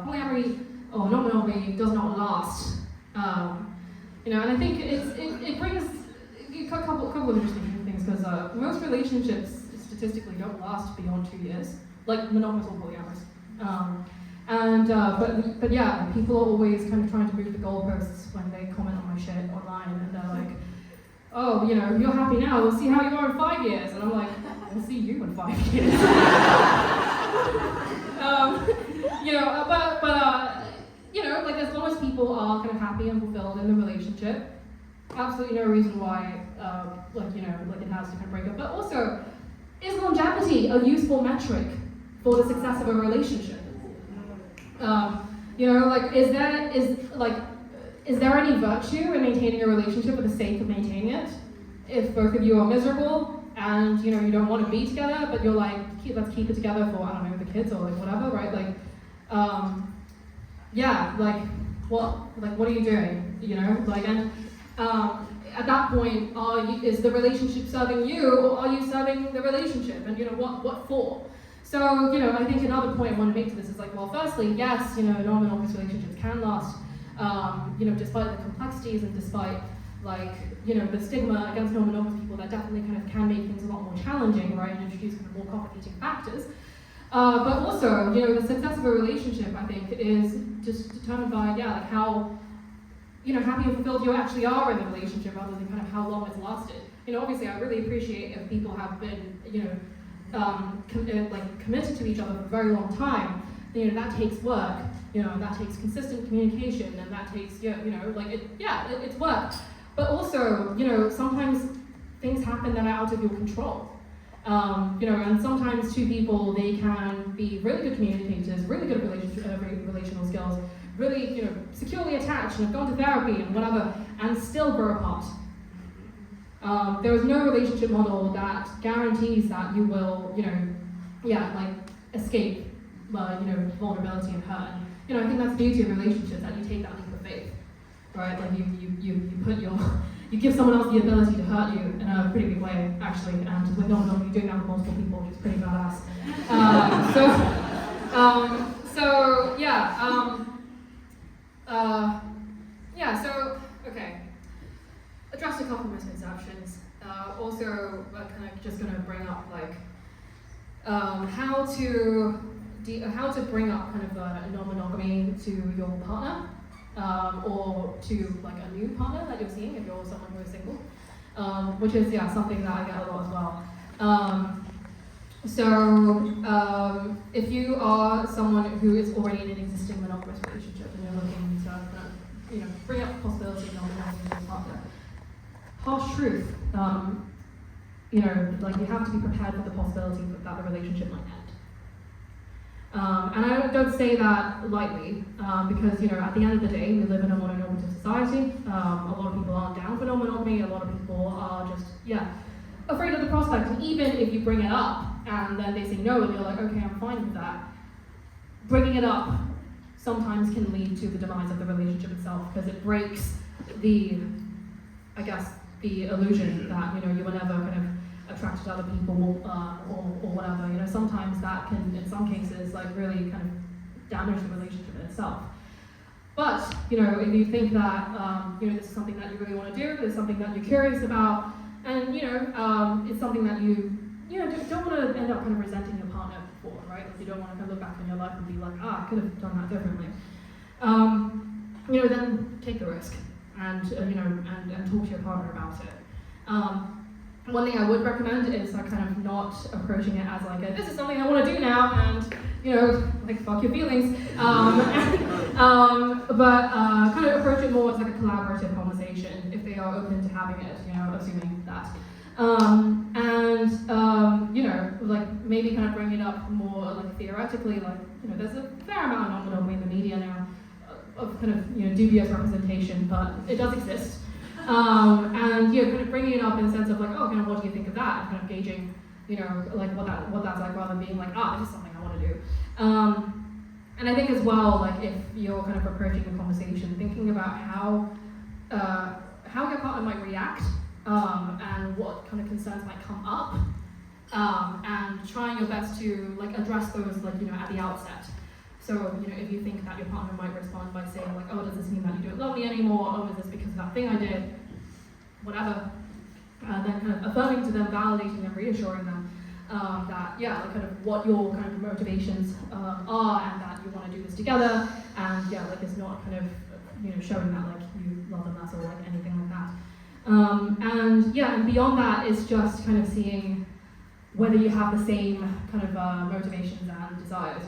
polyamory or non-monogamy does not last. And I think it brings a couple of interesting things, because most relationships statistically don't last beyond 2 years, like monogamous or polyamorous. But yeah, people are always kind of trying to move the goalposts when they comment on my shit online, and they're like, oh, you're happy now, we'll see how you are in 5 years. And I'm like, we'll see you in 5 years. As long as people are kind of happy and fulfilled in the relationship, absolutely no reason why, it has to kind of break up. But also, is longevity a useful metric for the success of a relationship? Is there any virtue in maintaining a relationship for the sake of maintaining it? If both of you are miserable and you don't want to be together, but you're like, let's keep it together for, I don't know, the kids or whatever, right? What are you doing? At that point, is the relationship serving you, or are you serving the relationship? And what for? So I think another point I want to make to this is firstly, yes, non-monogamous relationships can last, despite the complexities and despite the stigma against non-monogamous people, that definitely kind of can make things a lot more challenging, right, and introduce kind of more complicating factors. But also, the success of a relationship, I think, is just determined by, how happy and fulfilled you actually are in the relationship, rather than kind of how long it's lasted. Obviously, I really appreciate if people have been, committed to each other for a very long time. that takes work. That takes consistent communication, and that takes it's work. But also, sometimes things happen that are out of your control. And sometimes two people, they can be really good communicators, really good relational skills, really, securely attached and have gone to therapy and whatever, and still grow apart. There is no relationship model that guarantees that you will, escape, vulnerability and hurt. And, I think that's the beauty of relationships, that you take that leap of faith, right? Like you give someone else the ability to hurt you in a pretty big way, actually, and with non-monogamy, doing that with multiple people, which is pretty badass. Okay. Address a couple of misconceptions. Also, kind of just going to bring up how to bring up kind of non-monogamy to your partner, or to a new partner that you're seeing if you're someone who is single, which is something that I get a lot as well. If you are someone who is already in an existing monogamous relationship and you're looking to kind of, bring up the possibility of non-monogamy with your partner, harsh truth, you have to be prepared for the possibility that the relationship might end. And I don't say that lightly, because at the end of the day, we live in a mononormative society. A lot of people aren't down for non-monogamy. A lot of people are just afraid of the prospect. And even if you bring it up and then they say no, and you're like, okay, I'm fine with that, bringing it up sometimes can lead to the demise of the relationship itself, because it breaks the illusion that you were never kind of attracted to other people, or whatever. Sometimes that can, in some cases, really kind of damage the relationship in itself. But if you think that this is something that you really want to do, there's something that you're curious about, and it's something that you don't want to end up kind of resenting your partner for, right? You don't want to kind of look back on your life and be like, I could have done that differently. Then take the risk and talk to your partner about it. One thing I would recommend is kind of not approaching it as this is something I want to do now, and fuck your feelings. But kind of approach it more as a collaborative conversation if they are open to having it, assuming that. Maybe kind of bring it up more theoretically, there's a fair amount of non-monogamy in the media now, of kind of dubious representation, but it does exist. And kind of bringing it up in the sense of kind of what do you think of that, and kind of gauging, what that's like, rather than being this is something I want to do. And I think as well, if you're kind of approaching the conversation, thinking about how your partner might react, and what kind of concerns might come up, and trying your best to address those at the outset. So, if you think that your partner might respond by saying oh, does this mean that you don't love me anymore? Oh, is this because of that thing I did? Whatever. Then kind of affirming to them, validating them, reassuring them that, kind of what your kind of motivations are, and that you want to do this together, and it's not kind of, showing that you love them less or anything like that. And beyond that is just kind of seeing whether you have the same kind of motivations and desires.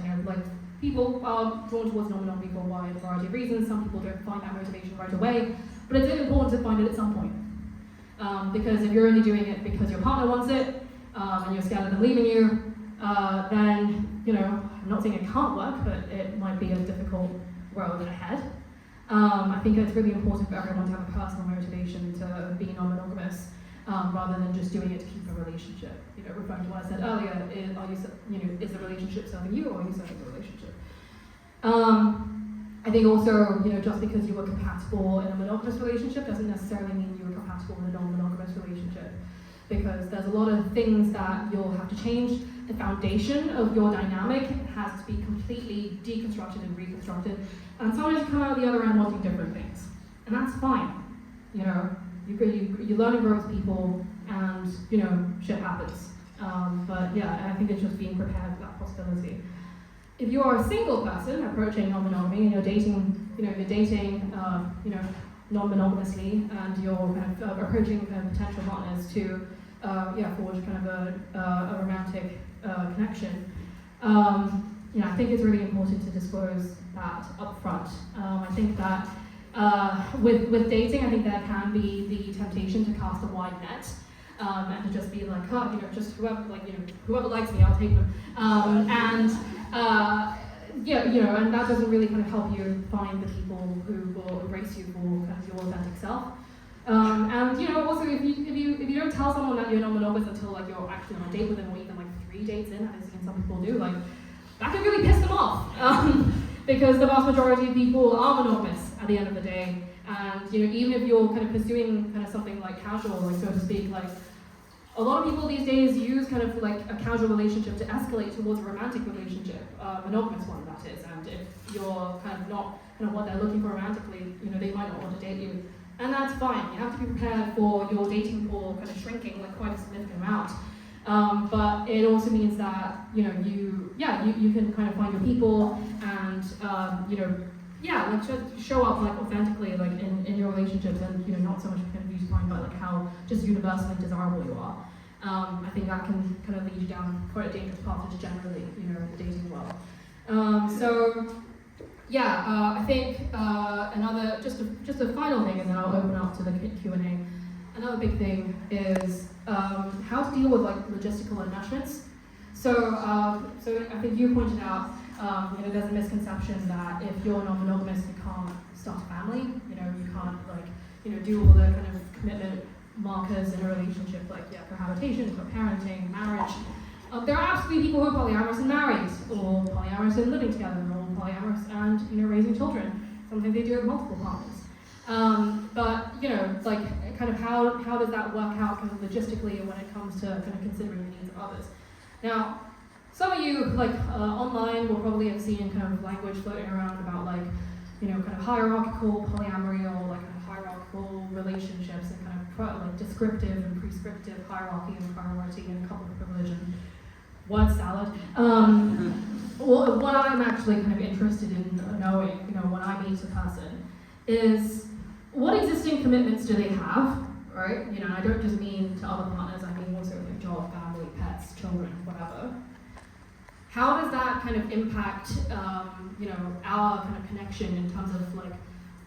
People are drawn towards non-monogamy for a wide variety of reasons. Some people don't find that motivation right away, but it's important to find it at some point. Because if you're only doing it because your partner wants it, and you're scared of them leaving you, then, I'm not saying it can't work, but it might be a difficult road ahead. I think it's really important for everyone to have a personal motivation to be non-monogamous, rather than just doing it to keep a relationship. Referring to what I said earlier, is the relationship serving you, or are you serving the relationship? I think also, just because you were compatible in a monogamous relationship doesn't necessarily mean you were compatible in a non-monogamous relationship, because there's a lot of things that you'll have to change. The foundation of your dynamic has to be completely deconstructed and reconstructed, and sometimes you come out the other end wanting different things, and that's fine. You learn and grow as people, and shit happens. But I think it's just being prepared for that possibility. If you are a single person approaching non-monogamy and you're dating, non-monogamously, and you're kind of approaching potential partners to, forge kind of a romantic connection, I think it's really important to disclose that up front. I think that with dating, I think there can be the temptation to cast a wide net. And to just be like, just whoever likes me, I'll take them. And that doesn't really kind of help you find the people who will embrace you for kind of your authentic self. And also if you don't tell someone that you're non-monogamous until like you're actually on a date with them, or even like 3 dates in, I've seen some people do, like that can really piss them off. Because the vast majority of people are monogamous at the end of the day. And even if you're kind of pursuing kind of something like casual, like so to speak, like a lot of people these days use kind of like a casual relationship to escalate towards a romantic relationship, monogamous one that is. And if you're kind of not kind of what they're looking for romantically, they might not want to date you, and that's fine. You have to be prepared for your dating pool kind of shrinking like quite a significant amount. But it also means that you can kind of find your people and like just show up like authentically like in your relationships, and not so much kind of defined by like how just universally desirable you are. I think that can kind of lead you down quite a dangerous path just generally, in the dating world. I think another just a final thing, and then I'll open up to the Q&A. Another big thing is how to deal with like logistical enmeshments. So I think you pointed out, there's a misconception that if you're non-monogamous, you can't start a family. You can't do all the kind of commitment markers in a relationship, like cohabitation, co-parenting, marriage. There are absolutely people who are polyamorous and married, or polyamorous and living together, or polyamorous and raising children. Something they do with multiple partners. But kind of how does that work out kind of logistically when it comes to kind of considering the needs of others? Now, some of you online will probably have seen kind of language floating around about kind of hierarchical polyamory, or like kind of hierarchical relationships, and kind of descriptive and prescriptive hierarchy and priority and couple privilege and word salad. What I'm actually kind of interested in knowing, when I meet a person, is what existing commitments do they have, right? I don't just mean to other partners, I mean also like job, family, pets, children, whatever. How does that kind of impact, our kind of connection in terms of like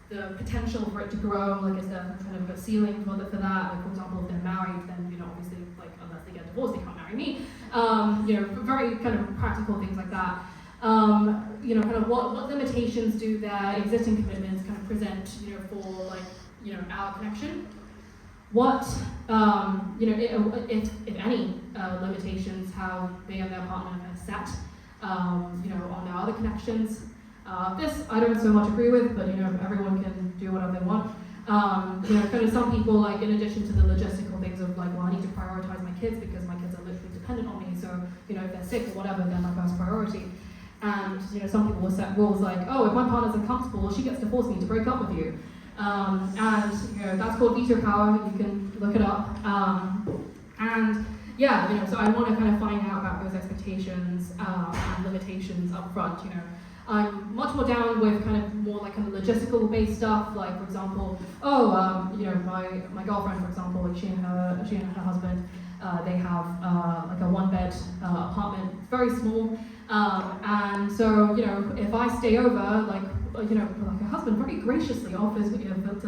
the potential for it to grow? Like, is there kind of a ceiling for that? Like, for example, if they're married, then obviously, like, unless they get divorced, they can't marry me. Very kind of practical things like that. Kind of what limitations do their existing commitments kind of present, for like, our connection? What, if any, limitations have they and their partner kind of set, on their other connections? This I don't so much agree with, but everyone can do whatever they want. Kind of some people, like, in addition to the logistical things of like, well, I need to prioritize my kids because my kids are literally dependent on me. So if they're sick or whatever, they're my first priority. And some people will set rules like, oh, if my partner's uncomfortable, she gets to force me to break up with you. And that's called veto power. You can look it up. So I want to kind of find out about those expectations and limitations up front. I'm much more down with kind of more like kind of logistical based stuff. Like, for example, my girlfriend, for example, like she and her husband, they have like a 1-bed apartment, very small. And so if I stay over, like her husband very graciously offers to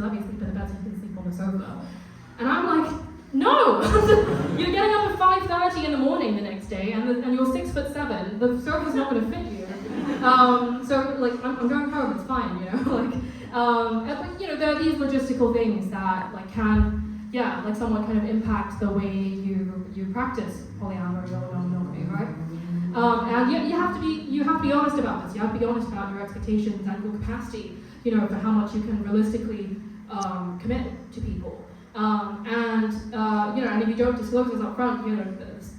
let me sleep in the bed so he can sleep on the sofa. And I'm like, no! You're getting up at 5:30 in the morning the next day, and you're 6'7". The sofa's not going to fit you. So like I'm going home. It's fine, but there are these logistical things that like can somewhat kind of impact the way you practice polyamory or non-monogamy, right? And you have to be honest about this. You have to be honest about your expectations and your capacity, for how much you can realistically commit to people. And if you don't disclose this up front,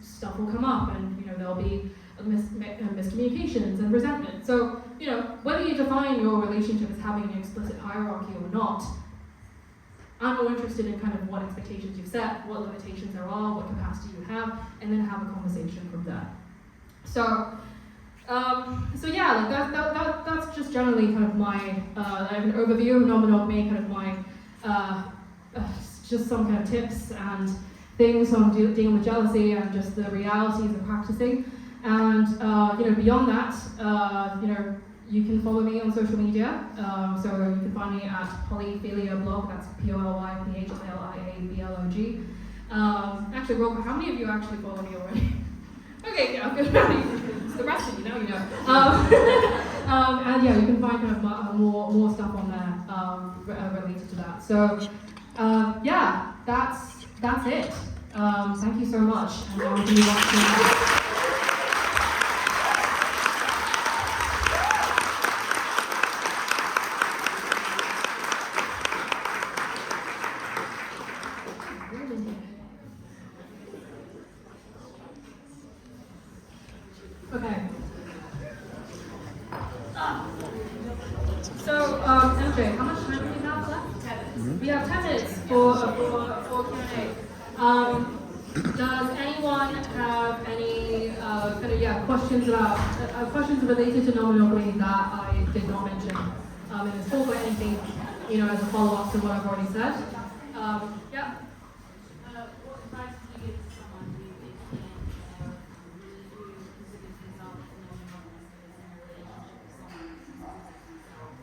stuff will come up, and there'll be miscommunications and resentment. So whether you define your relationship as having an explicit hierarchy or not, I'm more interested in kind of what expectations you've set, what limitations there are, what capacity you have, and then have a conversation from there. That's just generally kind of my an overview of non-monogamy, kind of my just some kind of tips and things on dealing with jealousy and just the realities of practicing. And beyond that, you can follow me on social media. So you can find me at Polyphilia Blog. That's POLYPHLIABLOG. Actually, Rob, how many of you actually follow me already? Okay, yeah, good. It's the rest of you, now you know. And yeah, you can find kind of more stuff on there related to that. So yeah, that's it. Thank you so much. And now we can move on to okay. So, MJ, how much time do we have left? 10 minutes. We have 10 minutes for Q&A. Does anyone have any questions related to non-monogamy that I did not mention in this talk, or anything, as a follow-up to what I've already said? Yeah. What advice do you give to someone who is in who considers themselves non-monogamous, who is in a relationship with someone who considers themselves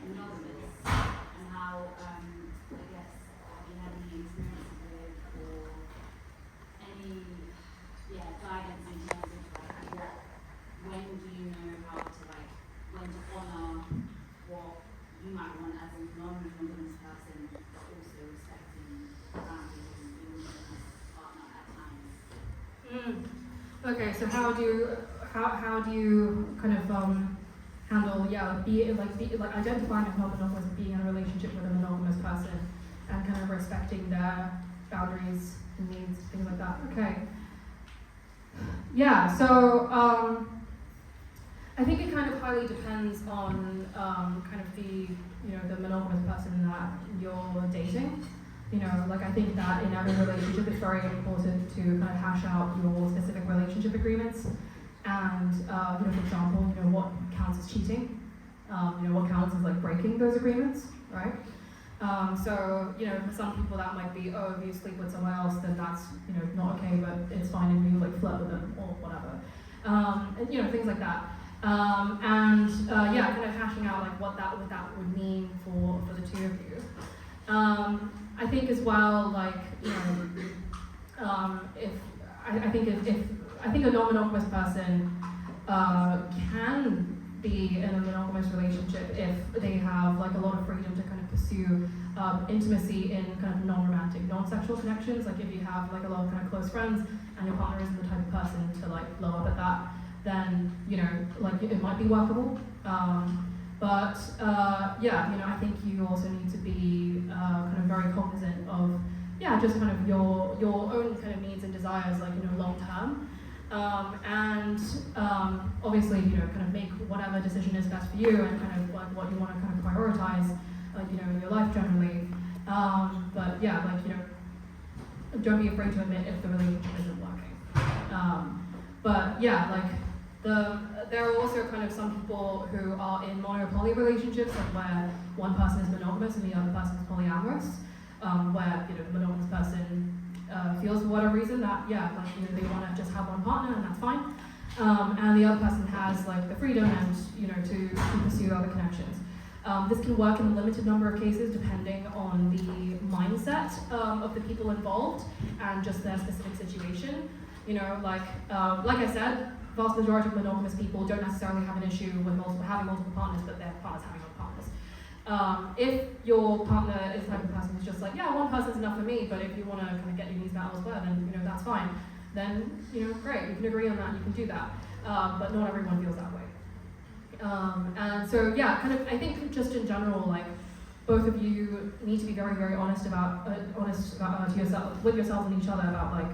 monogamous, and how, I guess, have you had any experiences with it, or any, guidance in terms of when do you know how to when to honour what you might want as a non-monogamous person, but also respecting boundaries of your monogamous partner at times? Okay, so how do you kind of handle identifying as non-monogamous, being in a relationship with a monogamous person, and kind of respecting their boundaries and needs, things like that? Okay. Yeah, so I think it kind of highly depends on kind of the monogamous person that you're dating. I think that in every relationship it's very important to kind of hash out your specific relationship agreements, and for example, what counts as cheating, what counts as breaking those agreements, right? So for some people that might be, oh, if you sleep with someone else, then that's not okay, but it's fine if you flirt with them or whatever, and things like that. Kind of hashing out what that would mean for the two of you. I think as well, I think a non-monogamous person can be in a monogamous relationship if they have a lot of freedom to kind of pursue intimacy in kind of non-romantic, non-sexual connections. If you have a lot of kind of close friends and your partner isn't the type of person to blow up at that, then it might be workable. I think you also need to be kind of very cognizant of just kind of your own kind of needs and desires long term. Obviously, kind of make whatever decision is best for you and kind of what you want to kind of prioritize, in your life generally. Don't be afraid to admit if the relationship isn't working. There are also kind of some people who are in mono-poly relationships, where one person is monogamous and the other person is polyamorous, where the monogamous person feels for whatever reason that they want to just have one partner and that's fine, and the other person has the freedom and to pursue other connections. This can work in a limited number of cases depending on the mindset of the people involved and just their specific situation. Like I said, vast majority of monogamous people don't necessarily have an issue with having multiple partners, but their partners having other partners. If your partner is the type of person who's just one person's enough for me, but if you want to kind of get your needs met elsewhere, then that's fine. Then great, we can agree on that. You can do that, but not everyone feels that way. I think just in general, both of you need to be very, very honest about to yourself, with yourselves and each other about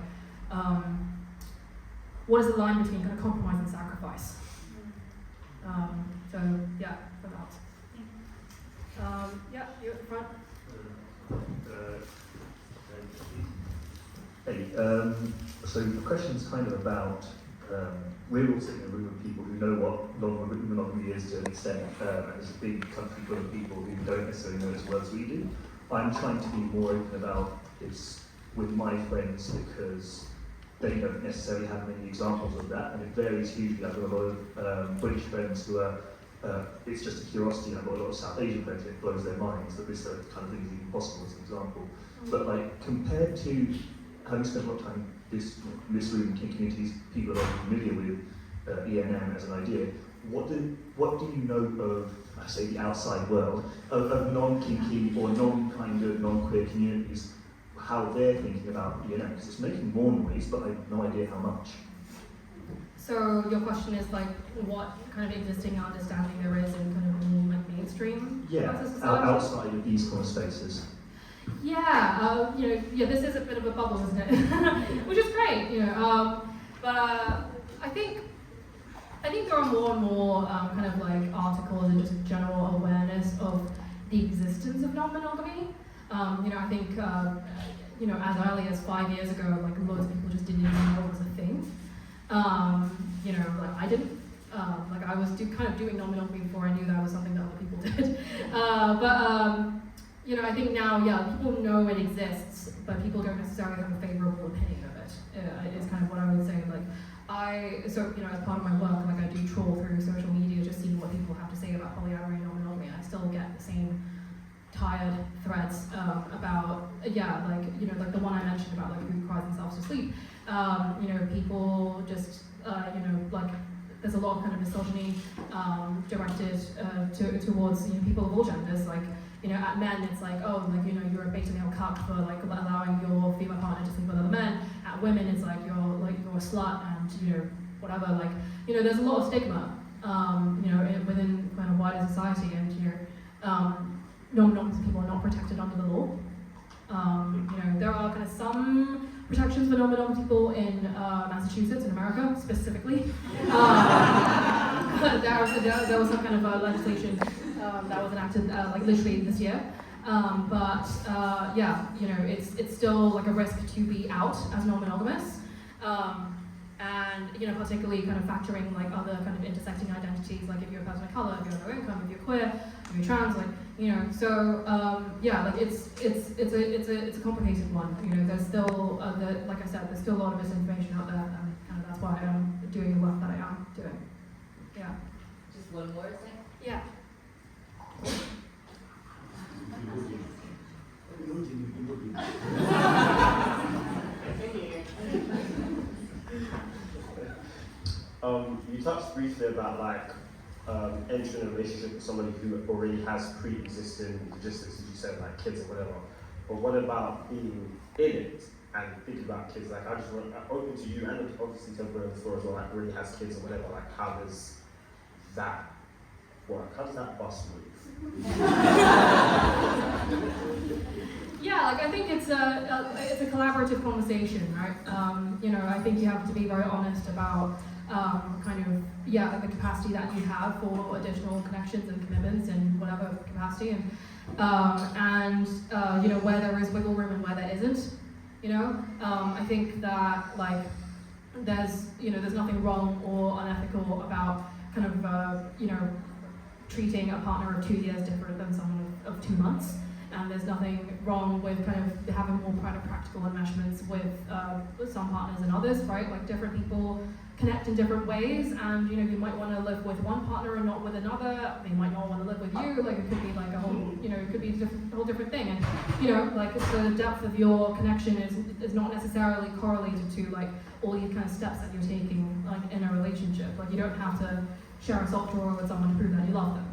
what is the line between kind of compromise and sacrifice. For that. You at the front. So the question's kind of about, we're all sitting in a room of people who know what non-monogamy is to an extent, and there's a big country full of people who don't necessarily know its words we do. I'm trying to be more open about this with my friends because they don't necessarily have many examples of that, and it varies hugely. I've got a lot of British friends who are, it's just a curiosity, and I've got a lot of South Asian friends, it blows their minds that this kind of thing is even possible as an example. But like, compared to having spent a lot of time in this room, kink communities, people are familiar with ENM as an idea, what do you know of, I say, the outside world, of non-kinky or non-queer communities, how they're thinking about ENM? Because it's making more noise, but I have no idea how much. So your question is like, what kind of existing understanding there is in kind of more like mainstream? Outside of these kind of spaces. Yeah, this is a bit of a bubble, isn't it? Which is great, but I think there are more and more kind of like articles and just general awareness of the existence of non-monogamy. I think, as early as 5 years ago, like loads of people just didn't even know it was a thing. Like I didn't. Like I was kind of doing non-monogamy before I knew that was something that other people did. I think now, people know it exists, but people don't necessarily have a favorable opinion of it. Is kind of what I would say. Like as part of my work, like I do trawl through social media, just seeing what people have to say about polyamory and non-monogamy, and I still get the same tired threads about, like the one I mentioned about like who cries themselves to sleep. People just, like there's a lot of kind of misogyny directed towards people of all genders. Like, at men it's like, oh, like you're a beta male cuck for like allowing your female partner to sleep with other men. At women it's like you're a slut and whatever. Like there's a lot of stigma within kind of wider society, and non-monogamous people are not protected under the law. There are kind of some protections for non-monogamous people in Massachusetts, in America, specifically. There was some kind of legislation that was enacted like literally this year. It's still like a risk to be out as non-monogamous. And particularly kind of factoring like other kind of intersecting identities, like if you're a person of color, if you're low income, if you're queer, if you're trans, it's a complicated one. There's still like I said, there's still a lot of misinformation out there, and kind of that's why I'm doing the work that I am doing. Yeah. Just one more thing. Yeah. You touched briefly about entering a relationship with somebody who already has pre-existing logistics, as you said, like kids or whatever. But what about being in it and thinking about kids? Like, I just want open to you, and obviously to everyone on the floor as well, like already has kids or whatever. Like, how does that work? How does that bus move? Yeah, like I think it's a collaborative conversation, right? I think you have to be very honest about the capacity that you have for additional connections and commitments in whatever capacity, and where there is wiggle room and where there isn't. I think that like there's nothing wrong or unethical about kind of treating a partner of 2 years different than someone of 2 months. And there's nothing wrong with kind of having more kind of practical enmeshments with some partners and others, right? Like different people connect in different ways, and you might want to live with one partner and not with another. They might not want to live with you. Like it could be like a whole, it could be a whole different thing. And like the depth of your connection is not necessarily correlated to like all these kind of steps that you're taking like in a relationship. Like you don't have to share a sock drawer with someone to prove that you love them.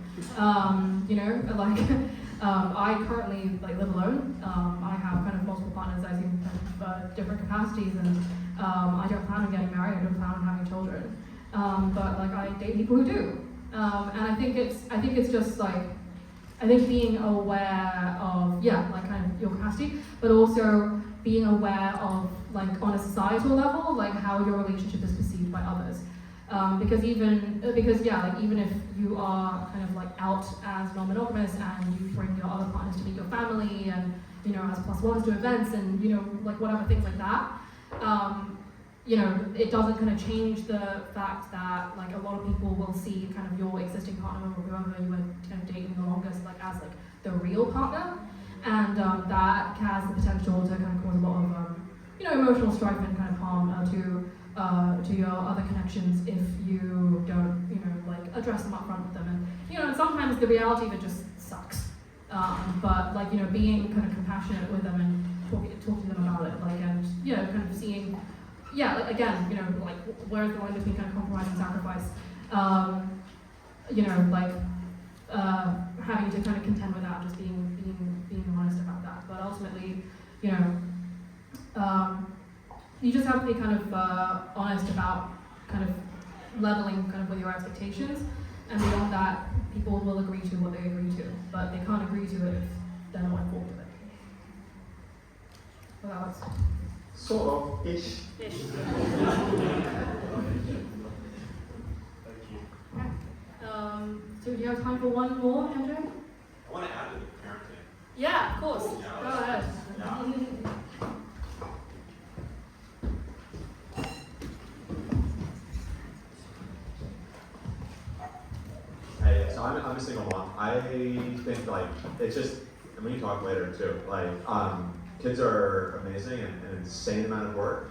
I currently live alone. I have kind of multiple partners I think kind of different capacities, and I don't plan on getting married. I don't plan on having children. But like I date people who do, and I think it's just like I think being aware of kind of your capacity, but also being aware of like on a societal level like how your relationship is perceived by others. Because even if you are kind of like out as non-monogamous and you bring your other partners to meet your family and as plus ones to events and like whatever things like that, it doesn't kind of change the fact that like a lot of people will see kind of your existing partner or whoever you were kind of dating the longest like as like the real partner, and that has the potential to kind of cause a lot of emotional strife and kind of harm to your other connections if you don't, like address them up front with them. And sometimes the reality of it just sucks. But like, being kind of compassionate with them and talking to them about it, like, and kind of seeing, like, again, like where's the line between kind of compromise and sacrifice? Like having to kind of contend with that, just being honest about that. But ultimately, you just have to be kind of honest about kind of leveling kind of with your expectations, and beyond that, people will agree to what they agree to, but they can't agree to it if they're not on board with it. Well, that was sort of ish. Ish. Thank you. Okay. So do you have time for one more, MJ? I want to add to the parenting. Yeah, of course. Yeah, Go ahead. Yeah. Hey, so I'm a single mom. I think like it's just, and we can talk later too. Like kids are amazing and an insane amount of work,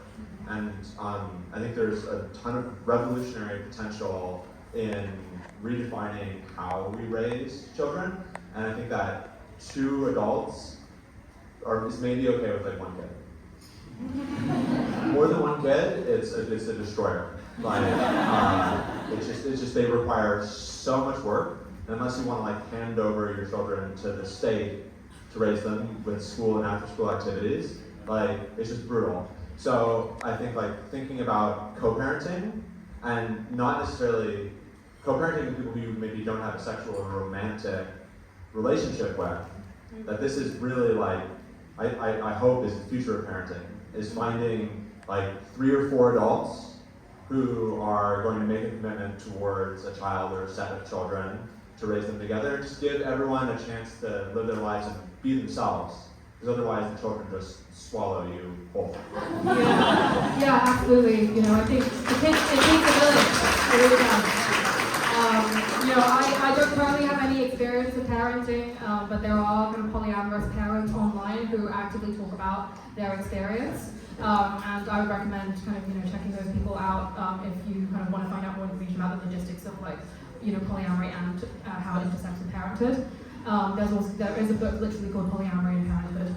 and I think there's a ton of revolutionary potential in redefining how we raise children. And I think that 2 adults is maybe okay with like 1 kid. More than 1 kid, it's a destroyer. Like, it's just they require so much work, and unless you want to like hand over your children to the state to raise them with school and after school activities, like it's just brutal. So I think like thinking about co-parenting, and not necessarily co-parenting with people who you maybe don't have a sexual or romantic relationship with, that this is really like, I hope is the future of parenting, is finding like 3 or 4 adults who are going to make a commitment towards a child or a set of children to raise them together, and just give everyone a chance to live their lives and be themselves, because otherwise the children just swallow you whole. Yeah, absolutely. I think it takes a village. It really does. I don't currently have any experience with parenting, but there are kind of polyamorous parents online who actively talk about their experience. And I would recommend kind of checking those people out if you kind of want to find out more information about the logistics of like polyamory and how it intersects with parenthood. There is a book literally called Polyamory and Parenthood.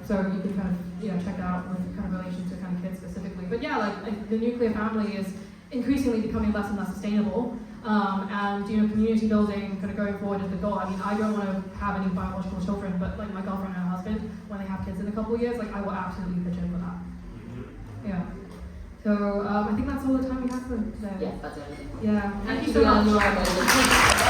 So you can kind of check that out with kind of relation to kind of kids specifically. But yeah, like the nuclear family is increasingly becoming less and less sustainable. And community building kind of going forward is the goal. I mean, I don't want to have any biological children, but like my girlfriend and her husband, when they have kids in a couple of years, like I will absolutely pitch in for that. Yeah. So I think that's all the time we have for today. Yes, that's everything. Yeah. Thank you so much.